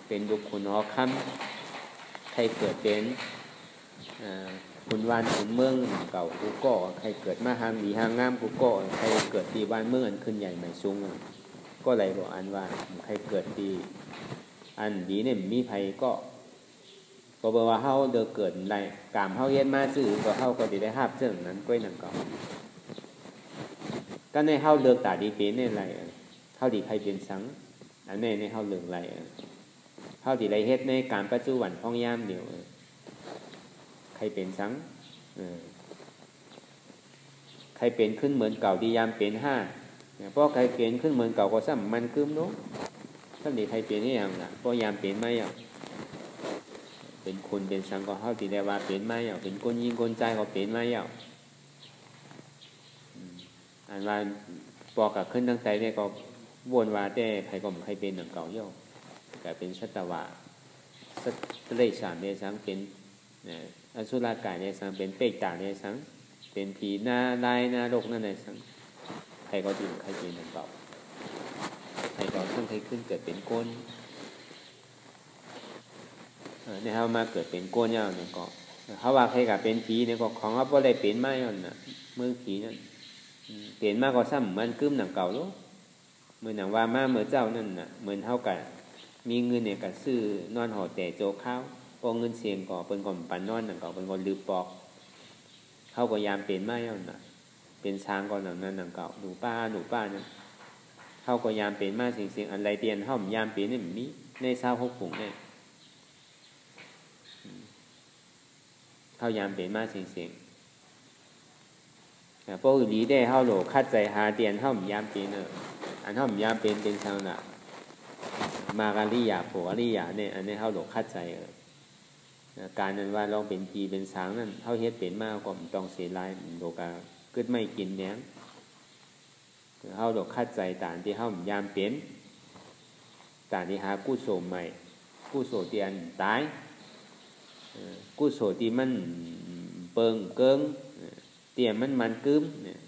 Speaker 1: เป็นบุคคลหอค่ำใครเกิดเป็นคุณวานคุณเมืองเก่ากูก็ใครเกิดมาหางดีหางงามกูก็ใครเกิดที่บ้านเมืองอันขึ้นใหญ่ใหม่สูงก็เลยบอกอันว่าใครเกิดที่อันดีเนี่ยมีภัยก็บอกว่าเฮาเดือเกิดไรกามเฮาเย็นมาซื่อก็เฮาก็ได้ภาพเรื่องนั้นก้อยนั่นก็ในเฮาเลือกตาดีเป็นเนี่ยไรเฮาดีใครเป็นสังอันนี้ในเฮาเลือกไรเฮาดีไรเฮ็ดในการปัจจุบันพ้องยามเดียวใครเป็นสังใครเป็นขึ้นเหมือนเก่าดียามเป็น5เพราะใครเป็นขึ้นเหมือนเก่าก็ซ้ำมันคืมเนาะซ้ำดีใครเป็นนี่อย่างน่ะเพราะยามเป็นไม่เอาเป็นคนเป็นสังก็เฮาดีได้ว่าเป็นไม่เอาเป็นคนยิงคนใจก็เป็นไม่เอาอันว่าปอกับขึ้นตั้งใจเนี่ยก็วนว่าแต่ใครก็ใครเป็นหนังเก่าย่อกลายเป็นชัตวะสัตเลสานเนี่ยสังเป็นอสุรกายเนี่ยสังเป็นเปกตาเนี่ยสังเป็นผีหน้าลายหน้าโลกนั่นเนี่ยสังใครก็ดื่มใครเป็นหนังเก่าใครก็ต้องใครขึ้นเกิดเป็นก้นเนี่ยเขามาเกิดเป็นก้นเนี่ยเนี่ยก็เขาว่าใครกับเป็นผีเนี่ยก็ของเขาบ่ได้เป็นไม่อ่อนน่ะเมืองผีนั่นเปลี่ยนมากก็ซ้ำมันกึ้มหนังเก่าแล้วเหมือนหนังว่ามาเมื่อเจ้านั่นน่ะเหมือนเท่ากันมีเงินเนี่ยกับซื้อนอนห่อแต่โจข้าวพอเงินเสียงก่อเป็นก่อนปันนอนหนังเก่าเป็นก่อนลืมปอกเขาก็ยามเปลี่ยนไม่เอาน่ะเป็นช้างก่อนหนังนั้นหนังเก่าหนูป้านั่นเขาก็ยามเปลี่ยนมาเสียงอะไรเตียนเขายามเปลี่ยนนี่มีในเศร้าหกปุ่งเนี่ยเขายามเปลี่ยนมาเสียงพวกอื่นดีได้เขาโหลคัดใจหาเตียนเขายามเปลี่ยนอันเขายามเปลี่ยนเป็นชาวน่ะมาการิยาโผอริยาเนี่ยอันนี้เขาโหลคัดใจการนั้นว่าลองเป็นพีเป็นสางนั่นเขาเฮ็ดเป็นมากกว่าต้องเสียลายโลกาเกิดไม่กินเนี้ยเขาโหลคัดใจต่างที่เขายามเป็นต่างที่หากู้โสมใหม่กู้โสเตียนตายกู้โสที่มันเปิงเกิงเตียมันกึ้มเนี่ย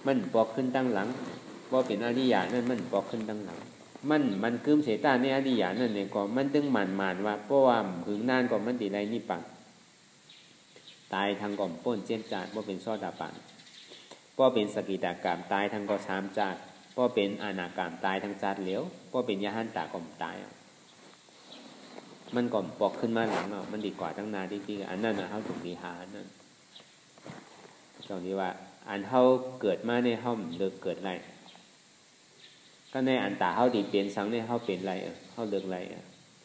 Speaker 1: มันปอกขึ้นตั้งหลังว่าเป็นอริยะนั่นมันปอกขึ้นตั้งหลังมันกึ้มเสตาในอริยะนั่นเนี่ยก็มันตึงหมันว่าเพราะว่าหึงนานก็มันติไรนี่ปังตายทางก่อมป้นเจ็ดจาดว่าเป็นซอดาปันเพราะเป็นสกิตากรรมตายทางก็3 จาดเพราะเป็นอนาคามตายทางจาดเหลวเพราะเป็นยะหันตาก่อมตายมันก่อมปอกขึ้นมาหลังมันดีกว่าตั้งนานจริงๆอันนั้นนะเขาถูกดีหานั่นตรงนี้ว่าอันเขาเกิดมาในห้องเลิกเกิดไรก็ในอันตาเขาดีเปลี่ยนสังในเขาเปลี่ยนไรเขาเลิกไร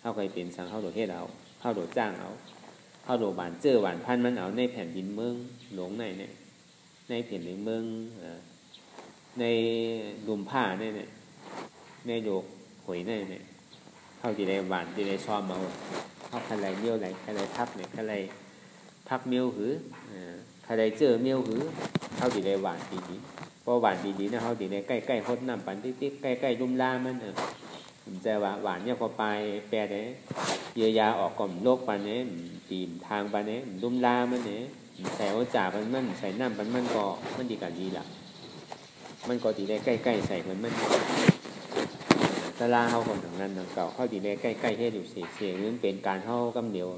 Speaker 1: เขาเคยเปลี่ยนสังเขาโดดเฮ็ดเอาเขาโดดจ้างเอาเขาโดดหวานเจอหวานพันมันเอาในแผ่นดินเมืองหลงในแผ่นดินเมืองในดุมผ้าในโยกหวยในเขาที่ได้หวานที่ได้ซ้อมเอาเขาใครเมี่ยวไหลใครทับเนี่ยใครพักเมี่ยวหือใครเจอเมี่ยวหือเขาที่ได้หวานดีๆพอหวานดีๆนะเขาที่ได้ใกล้ๆพดน้ำปันติ๊กๆใกล้ๆลุ่มล่ามันผมจะว่าหวานเนี่ยพอไปแปรเนี่ยเยียวยาออกก่อนโรคปันเนี่ยตีนทางปันเนี่ยลุ่มล่ามันเนี่ยใส่โอจ่าปันมันใส่น้ำปันมันก็มันดีกันดีหลัก มันก็ตีได้ใกล้ๆใส่เหมือนมันสลาเฮาคนทางนั้นทางเก่าเข้าตีได้ใกล้ๆเฮ็ดอยู่เสียๆมันเป็นการเฮากำเดียว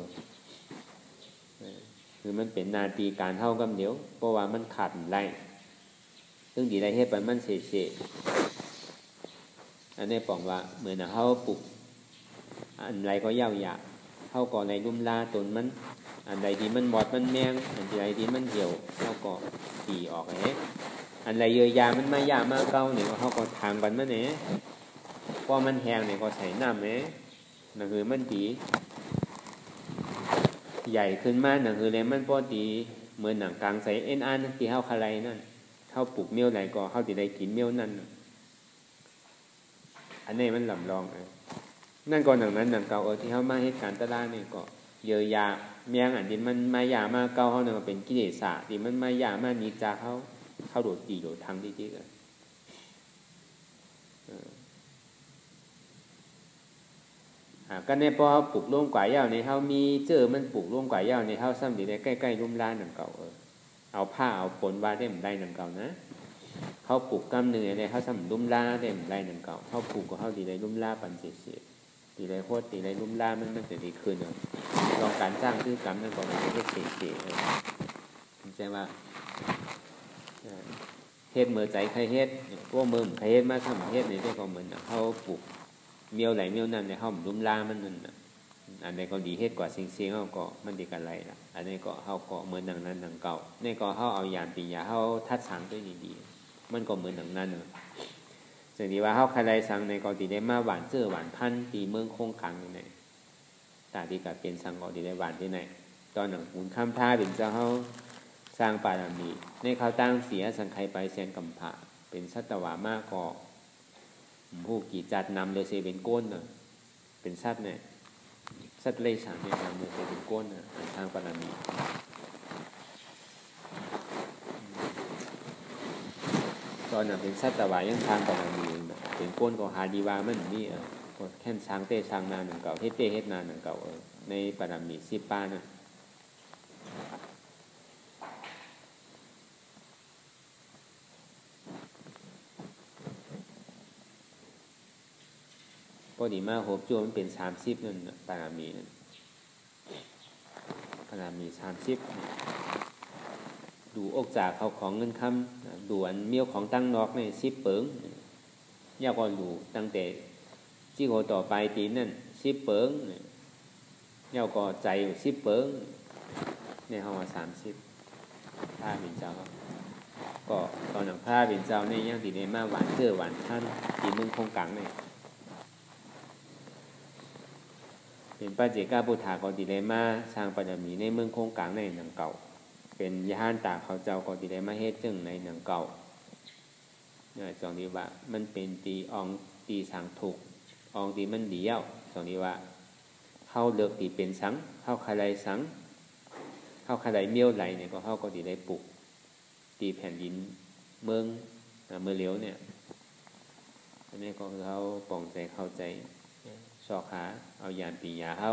Speaker 1: คือมันเป็นนาทีการเฮากำเดียวเพราะว่ามันขาดไรซึ่งตีได้เฮ็ดไปมันเสียๆอันนี้บอกว่าเหมือนเฮาปลูกอันไรก็ยาวหยาเฮาก็ในลุ่มลาตนมันอันใดที่มันบอดมันแมงอันใดที่มันเหี่ยวเฮาก็ตีออกอันไรเยอะยามันไม่ยามากเก่าเนี่ยเฮาก็ทางกันมันเนี่ยพอมันแห้งเนี่ยก็ใส่น้ำเนี่ยนั่นคือมันตีใหญ่ขึ้นมานั่นคือเลยมันพอตีเหมือนหนังกลางใส่เอ็นอันที่เฮาคาไรนั่นเฮาปลูกเมี่ยวไหนก็เฮาสิได้กินเมี่ยวนั่นอันนี้มันลำลองนั่นก็หนังนั้นหนังเก่าที่เฮามาเฮ็ดการตลาดนี่ก็เยอะยาเมียงอันที่มันมายามาเก่าเฮาเนี่ยเป็นกิเลสที่มันมายามานิจาเฮาโดดตีโดดทางที่ๆก็ในพอปลูกร่วงกว่ายาวในเฮามีเจอมันปลูกร่วงกว่ายาวในเฮาซ้ำดีได้ใกล้ๆลุ่มล้านหนังเก่าเอาผ้าเอาปนว่าได้เหมือนได้หนังเก่านะเขาปลูกกำเนิดในเฮาซ้ำลุ่มล้าได้เหมือนได้หนังเก่าเขาปลูกก็เฮาดีได้ลุ่มล้าปันเสียดีได้โคตรดีได้ลุ่มล้ามันจะดีขึ้นลองการสร้างชื่อกรรมนั่นก็มันจะเสียใช่ว่าเฮ็ดเมื่อใจใครเฮ็ดพวกมือใครเฮ็ดมาทำเฮ็ดในได้ก็เหมือนเขาปลูกเมียวไหลเมียวนั่นในห้องลุ่มล่ามันนั่นอันนี้ก็ดีเฮ็ดกว่าสิ่งเสียงเขาก็มันดีกันไรล่ะอันนี้ก็เขาก็เหมือนดังนั้นดังเก่านี่ก็เขาเอายานปียาเขาทัดสังด้วยดีๆมันก็เหมือนดังนั้นสิ่งที่ว่าเขาใครไรสังในก็ดีได้มาหวานเจอหวานพันตีเมืองโค้งขังในตาดีกับเป็นสังก็ดีได้หวานที่ไหนตอนหนังหุ่นข้ามท่าเป็นเจ้าเขาสร้างปารามีในเขาตั้งเสียสังไคไปเสียนกำผะเป็นสัตวามากก็ผู้กี่จัดนำเลยเสเป็นก้นเป็นสัตว์เนี่ยสัตว์เลี้ยงเนี่ยนำเลยเสเป็นก้นทางปารามีตอนนั้นเป็นสัตวายังทางปารามีเป็นก้นก็หาดีวามันนี่ก็แค่ช้างเต้ช้างนาหนึ่งเก่าเฮ็ดเต้เฮ็ดนาหนึ่งเก่าในปารามีสิป้าน่ะพอดีมากโหบจั่วมันเป็น30นั่นปารามีนั่นปารามี30ดูอกจากเขาของเงินคำดูอันเมี่ยวของตั้งนอกใน10เปิงยาวก็ดูตั้งแต่จี้โหต่อไปตีนั่น10เปิงยาวก็ใจอยู่10เปิงในห้องว่า30ผ้าเป็นเจ้าก็ตอนหนังผ้าเป็นเจ้าในย่างตีในมาหวานเสื้อหวานท่านตีมึงคงกังเนี่ยเป็นปัจเจกาพุทธาก็ดีเลยมาสร้างปารามีในเมืองโคงกลางในหนังเก่าเป็นยานตาเขาเจ้าก็ดีเลยมาเฮ็ดจึงในหนังเก่าเนี่ยจองดีว่ามันเป็นตีอองตีสังถูกอองตีมันเดียวจองดีว่าเข้าเลือกตีเป็นสังเข้าคาไรสังเข้าคาไรเมี่ยวไหลเนี่ยก็เข้าก็ดีเลยปลุกตีแผ่นดินเมืองเลี้ยวเนี่ยอันนี้ก็คือเขาปองใจเข้าใจสอกขาเอายานปียาเขา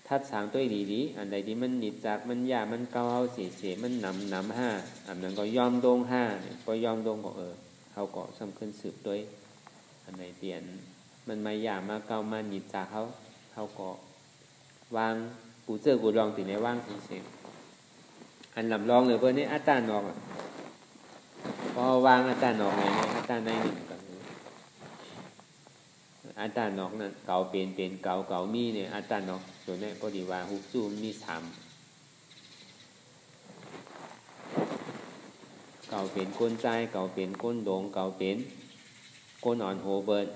Speaker 1: ทัดสางตัวดีๆอันใดที่มันหนีจากมันยามันเกาเอาเสียมันนำห้าอันนั้นก็ยอมดง5เนี่ยก็ยอมดงก็เขาก็สำคัญสืบด้วยอันใดเปลี่ยนมันไม่ยามาเกามาหนีจากเขาก็วางปูเจอกูลองติในว่างเสียอันลำลองเลยเพื่อนนี่อัตตานอกพอวางอัตตานอกไงอัตตาในหนึ่งอัตตานอกนั่นเก่าเป็นเก่ามีเนี่ยอัตตานอกส่วนนี้พอดีว่าฮุกซูมมี3เก่าเป็นก้นใจเก่าเป็นก้นโดงเก่าเป็นก้นอ่อนโหเบิร์น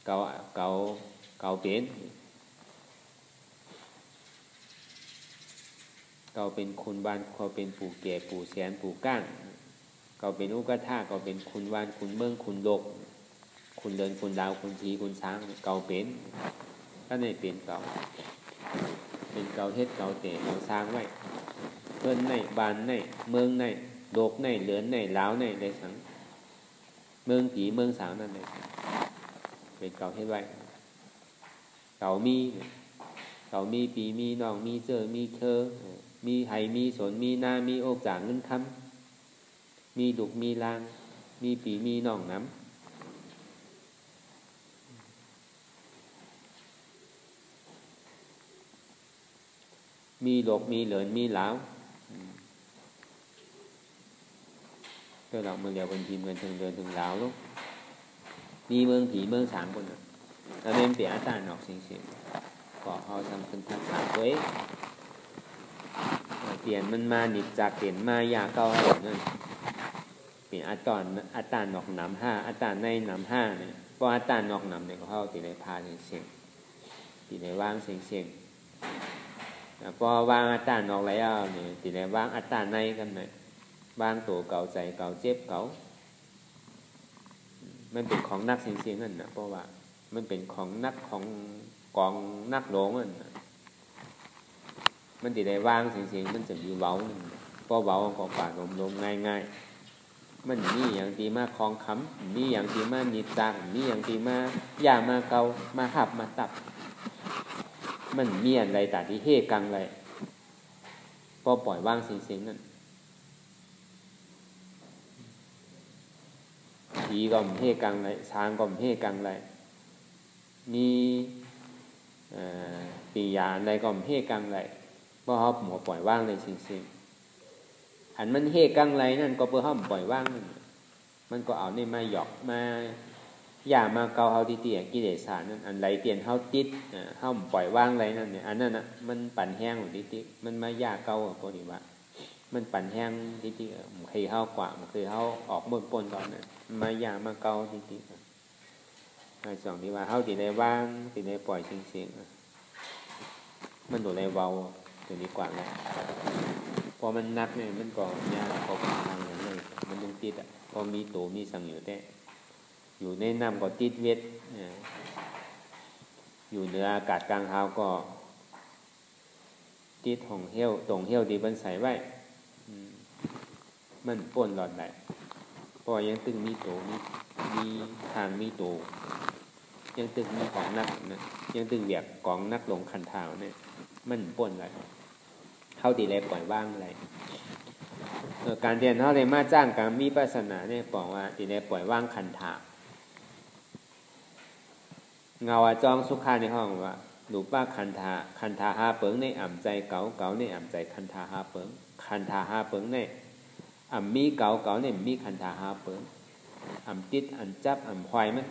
Speaker 1: เก่าเป็นเก่าเป็นคุณวานเขาเป็นปู่แก่ปู่แสนปู่ก้างเก่าเป็นอุกธาเก่าเป็นคุณวานคุณเมืองคุณโลกคุณเดินคุณดาวคุณทีคุณช้างเก่าเป็นถ้าในเป็นเก่าเป็นเก่าเฮ็ดเก่าเตะเก่าช้างไว้เพื่อนในบ้านในเมืองในโลกในเหลือนในล้าวในได้สังเมืองผีเมืองสาวนั่นเลยเป็นเก่าเฮ็ดไว้เก่ามีปีมีน้องมีเจอมีเคอมีไหมีสนมีนามีโอกจากเงินคำ มีดุกมีลางมีปีมีน้องน้ำมีหลบมีเหลินมีหลาวก็เราเมื่อเดียวกันทีมกันถึงเดินถึงหลาวลูกมีเมืองผีเมืองสามคนแล้วเล่นเปลี่ยนอาจารย์ออกเสียงๆก็เขาทำเป็นทักษะตัวเองเปลี่ยนมันมาหนิจากเปลี่ยนมายาเก่าอะไรนั่นเปลี่ยนอาจารย์นอกน้ำห้าอาจารย์ในน้ำห้าเนี่ยพออาจารย์นอกน้ำเนี่ยเขาตีในพาเสียงตีในว่างเสียงพอวางอาจารย์นอกแล้วเนี่ยตีในว่างอาจารย์ในกันไหนว่างตัวเก่าใจเก่าเจ็บเก่ามันเป็นของนักเสียงนั่นนะเพราะว่ามันเป็นของนักของกองนักโลงนั่นมันตีได้ว่างเสียงมันจะมีเว้าพอเว้าก็ปากลมๆง่ายๆมันมีอย่างที่มาคลองคำมีอย่างที่มานิจจังมีอย่างที่มาย่ามาเกามาหับมาตับมันมีอะไรแต่ที่เฮกังเลยพอปล่อยว่างเสียงนั่นผีก็มเฮกังเลยช้างก็มเฮกังเลยมีปียาอะไรก็มเฮกังเลยเพราะเขาหมอปล่อยว่างเลยจริงๆอันมันเฮกังไรนั่นก็เพื่อเขาปล่อยว่างนั่นมันก็เอาเนี่ยมาหยอกมาอย่ามาเกาเฮาติเตียกิเลสานั่นอันไรเตียนเฮาติดเฮาปล่อยว่างไรนั่นเนี่ยอันนั้นน่ะมันปั่นแห้งของติติมันมาย่าเกาอ่ะพอดีว่ามันปั่นแห้งติติมันเคยเฮากว่ามันเคยเฮาออกบนปนตอนนั้นมาย่ามาเกาติติไอ้สองที่ว่าเฮาติได้ว่างติได้ปล่อยเสียงๆมันโดนได้เบาตัวนี้กว่าแล้วพอมันนักเนี่ยมันก็ยากพอเป็นทางอย่างนี้มันยังติดอ่ะพอมีตัวมีสังอยู่แต่อยู่ในน้ำก็ติดเวทอยู่เหนืออากาศกลางเท้าก็ติดห่องเหี้ยวตรงเหี้ยวดีบันใส่ไว้มันป่นหลอดได้เพราะยังตึงมีโตมีทางมีโตยังตึงมีของนักนะยังตึงเบียกของนักลงคันเท้าเนี่ยมันป่นอะไรเข้าตีแลปล่อยว่างอะไรการเรียนเขาเลยมาจ้างการมีปัสนาเนี่ยบอกว่าตีแลปล่อยว่างคันเท้าเงาจองสุขาในห้องว่าหนูป้าคันธาหาเปิงในอ่ำใจเก๋าในอ่ำใจคันธาหาเปิงคันธาหาเปิงในอ่ำมีเก๋าในมีคันธาหาเปิงอ่ำติดอ่ำจับอ่ำควายมั้ย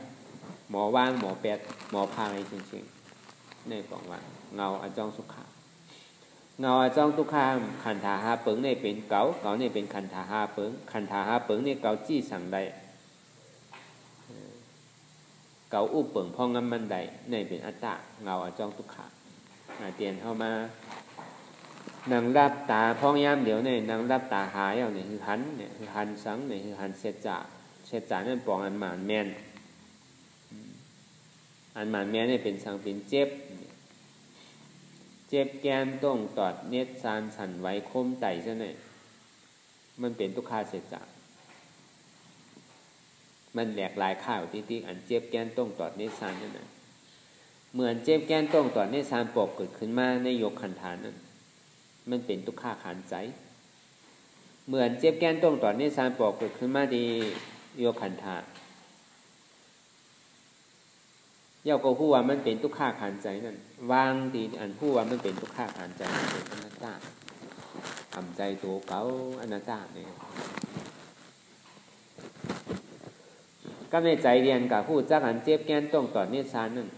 Speaker 1: หมอว่างหมอแปดหมอพายจริงๆในบอกว่าเงาจองสุขาเงาจองทุกขาคันธาหาเปิงในเป็นเก๋าในเป็นคันธาหาเปิงคันธาหาเปิงในเก๋าจี้สั่งใดเก่าอุปเปิงพ่องำมันใดในเป็นอัตตาเงาจองทุกขาเตียนเข้ามานังรับตาพ่องยามเดี๋ยวเนี่ยนังรับตาหายเอาเนี่ยคือหันเนี่ยคือหันสังเนี่ยคือหันเสจ่านั่นปองอันหมานแมนอันหมานแมนเนี่ยเป็นสังเป็นเจ็บแก้มต้องตอดเน็ตซานสั่นไหวคมไตซะเนี่ยมันเป็นทุกขาเสจ่ามันแหลกลายข้าวติ๊กอันเจ็บแก้นต้องตอดเนสานนั่นนะเหมือนเจ็บแก้นต้องตอดเนสานปกเกิดขึ้นมาในยกขันธานั้นมันเป็นทุกขาขันใจเหมือนเจ็บแก้นต้องตอดเนสานปกเกิดขึ้นมาดียกขันธาเย้าก็พูดว่ามันเป็นทุกขาขันใจนั่นวางดีอันพูดว่ามันเป็นทุกขาขันใจเป็นอนัตตาทำใจตัวเก่าอนัตตาเนี่ยก็ในใจเรียนกับผู้จักอันเจ็บแก้นต้องตอดเนสานนั่น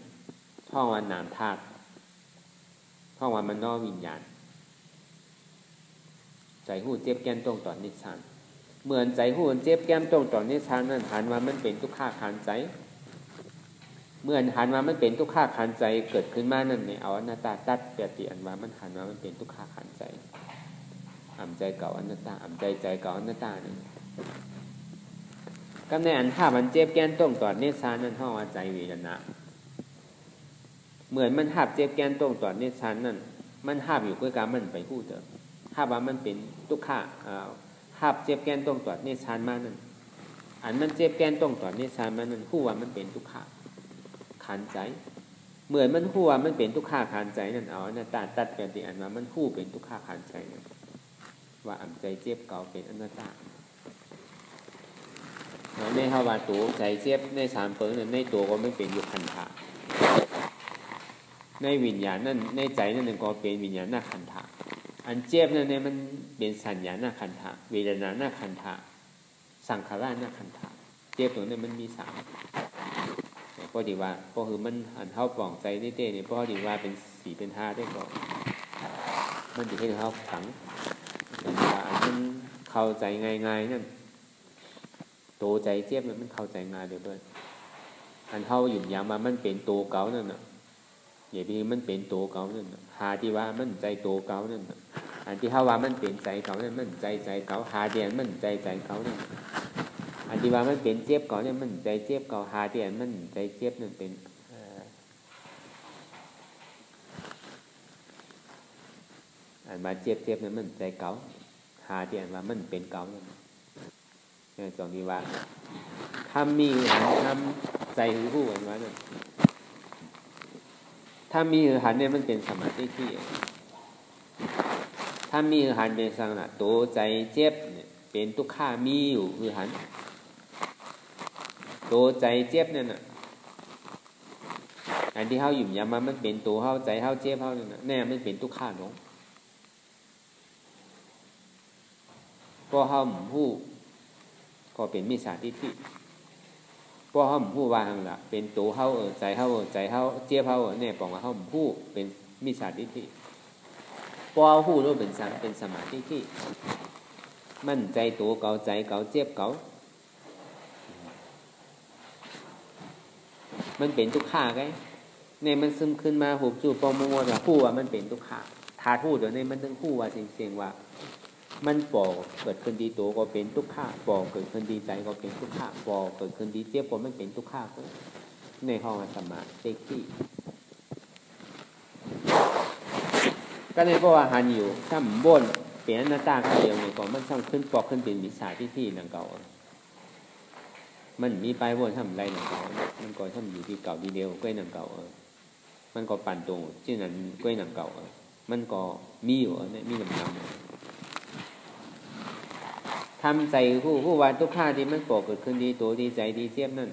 Speaker 1: ท่องวันนามธาตุท่องวันมันนอวิญญาณใจหูเจ็บแก้นต้องตอดเนสานเหมือนใจหูเจ็บแก้นต้องตอดเนสานนั่นหันว่ามันเป็นทุกขาขันใจเมื่อหันว่ามันเป็นทุกขาขันใจเกิดขึ้นมานั่นเนี่ยเอาอนัตตาตัดเปรียบเทียบว่ามันหันว่ามันเป็นทุกขาขันใจอ่ำใจเก่าอนัตตาอ่ำใจเก่าอนัตตาเนี่ยก็ในอันภาพมันเจ็บแก้นต้งตอดเนสานนั่นห้องใจเวทนาเหมือนมันหับเจ็บแก้นต้งตอดเนสานนั่นมันหับอยู่ด้วยการมันไปพูดเถอะหับว่ามันเป็นทุกข์หับเจ็บแก้นต้งตอดเนสานมานั่นอันมันเจ็บแก้นต้งตอดเนสานมานั่นคู่ว่ามันเป็นทุกข์ขันใจเหมือนมันคู่ว่ามันเป็นทุกข์ขันใจนั่นเอาหน้าตาตัดกันที่อันว่ามันคู่เป็นทุกข์ขันใจนั่นว่าอ่ำใจเจ็บเก่าเป็นอนัตตา ในเฮาวาตัวใจเจ็บในสามเปิงนั้นในตัวก็ไม่เป็นอยู่ขันธะในวิญญาณนั่นในใจนั่นก็เป็นวิญญาณหน้าขันธะอันเจ็บนั่นเนี่ยมันเป็นสัญญาหน้าขันธะเวทนาหน้าขันธะสังขารหน้าขันธะเจ็บตัวนี้มันมีสามก็ดีว่าก็คือมันอันเท้าปล่องใจเต้ๆเนี่ยก็ดีว่าเป็นสี่เป็นห้าได้ก่อนมันจะให้เขาขังแต่ว่าอันนั้นเข้าใจง่ายๆนั่นโตใจเจ็บมันเข้าใจง่ายเดี๋ยวเบิ้ลอันเท้าหยุ่มยามมามันเป็นโตเก่านั่นน่ะอย่าไปมันเป็นโตเก่านั่นหาที่ว่ามันใจโตเก่านั่นอันที่เขาว่ามันเป็นใจเก่านั่นมันใจเก่าหาเดียนมันใจเก่านั่นอันที่ว่ามันเป็นเจ็บเก่าเนี่ยมันใจเจ็บเก่าหาเดียนมันใจเจ็บนั่นเป็นอันมาเจ็บนั้นมันใจเก่าหาเดียนว่ามันเป็นเก่านั่นเนี่ยตรงนี้ว่าถ้ามีทำใจคือผู้อันว่านั่นถ้ามีหันเนี่ยมันเป็นสมาธิที่ถ้ามีหันเป็นสังขารตัวใจเจ็บเนี่ยเป็นทุกข้ามีอยู่คือหันตัวใจเจ็บเนี่ยนะอันที่เขาหยุ่มยามันเป็นตัวเขาใจเขาเจ็บเขาเนี่ยแน่มันเป็นทุกข้าหนงก็เขาผู้ก็เป็นมิจฉาทิฏฐิก็เขาผู้วางละเป็นตัวเขาใจเขาเจ็บเขาเนี่ยบอกว่าเขาผู้เป็นมิจฉาทิฏฐิพอผู้รู้เป็นสมาธิที่มั่นใจตัวเก่าใจเก่าเจ็บเก่ามันเป็นทุกข้าไงเนี่ยมันซึมขึ้นมาหูจูบปอมงว่าผู้ว่ามันเป็นทุกข้าทาทูดเดี๋ยวนี้มันถึงผู้ว่าเสียงว่ามันปอเกิดขึ้นดีตัวก็เป็นทุกข้าปอเกิดขึ้นดีใจก็เป็นทุกข้าปอเกิดขึ้นดีเจ็บก็มันเป็นทุกข้าในห้องสมาธิที่ก็เลยเพราะว่าหันอยู่ถ้ามันบ่นเปลี่ยนหน้าตาเดียวเนี่ยก็มันช่างขึ้นปอกขึ้นเป็นมิจฉาทิฏฐินั่นเก่ามันมีไปบ่นทำไรนั่นเก่ามันก็ทำอยู่ที่เก่าดีเดียวก้อยนั่นเก่ามันก็ปั่นตรงที่นั้นก้อยนั่นเก่ามันก็มีอยู่เนี่ยมีน้ำทำใจผู้ว่าทุกข้าที่มันปอกเกิดขึ้นดีตัวดีใจดีเจ็บนั่น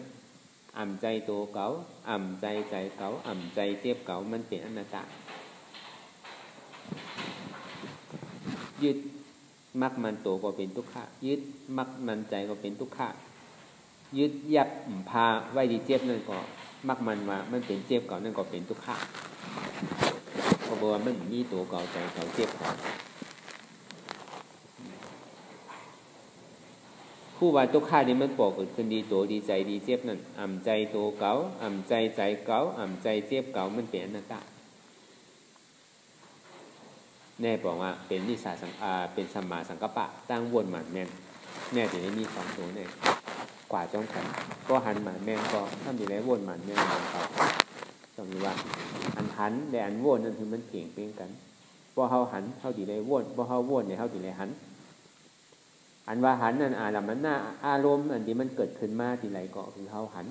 Speaker 1: อ่ำใจตัวเก่าอ่ำใจเก่าอ่ำใจเจ็บเก่ามันเป็นอนัตตายึดมักมันโตก็เป็นทุกข์ยึดมักมันใจก็เป็นทุกข์ยึดยับพาไว้ดีเจ็บนั่นก็มักมันว่ามันเป็นเจ็บเก่านั่นก็เป็นทุกข์เพราะว่ามันมีตัวเก่าใจเก่าเจ็บเก่าผู้ว่าทุกข์นี่มันปอกเกิดขึ้นดีตัวดีใจดีเจ็บนั่นอ่ำใจตัวเก่าอ่ำใจเก่าอ่ำใจเจ็บเก่ามันเป็นอนัตตาแน่บอกว่าเป็นนิสัยเป็นสัมมาสังกัปปะตั้งวนหมันแม่นแน่ถึงได้มีสองตัวเนี่ยกว่าจ้องกันก็หันหมันแม่นก็ถ้ามีอะไรวนหมันแม่นมันเขาต้องมีว่าอันหันแต่อันวนนั่นคือมันเพียงเป็นกันพอเขาหันเขาดีเลยวนพอเขาวนเนี่ยเขาดีเลยหันอันว่าหันนั่นมันหน้าอารมณ์อันที่มันเกิดขึ้นมาทีไรก็คือเขาหัน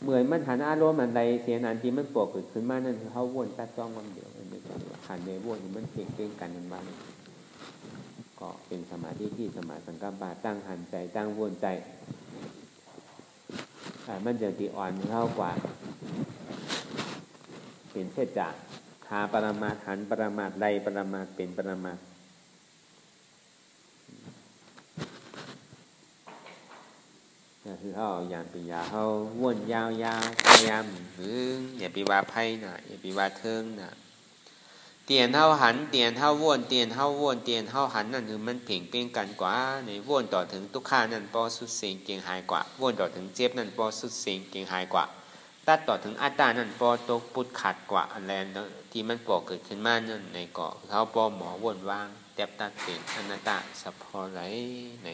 Speaker 1: เหมือนมันหันอารมณ์อันใดเสียนอันที่มันปกเกิดขึ้นมานั่นคือเขาวนตัดจ้องวันเดียวอันนี้หันในวนมันเพ่งกันมันบ้างก็เป็นสมาธิที่สมาสังกัปปะตั้งหันใจตั้งวนใจมันจะตีอ่อนเท่ากว่าเป็นเทศจากหาปรมาหันปรมาใดปรมาเป็นปรมาคือเขาอย่างเป็นยาเขาวนยาวพยายามอย่าไปว่าไพ่น่ะอย่าไปว่าเทิงน่ะเตียนเท่าหันเตียนเท่าวนเตียนเท่าวนเตียนเท่าหันนั่นคือมันเพ่งเป็นกันกว่าในวนต่อถึงทุกข้านั่นปอสุดเสียงเกียงหายกว่าวนต่อถึงเจ็บนั่นปอสุดเสียงเกียงหายกว่าตัดต่อถึงอัตตานั่นปอตกปุดขัดกว่าอันแรงที่มันปอกเกิดขึ้นมานั่นในเกาะเขาปอหมอวนวางแทบตัดเป็นอนัตตาสัพพอไรใน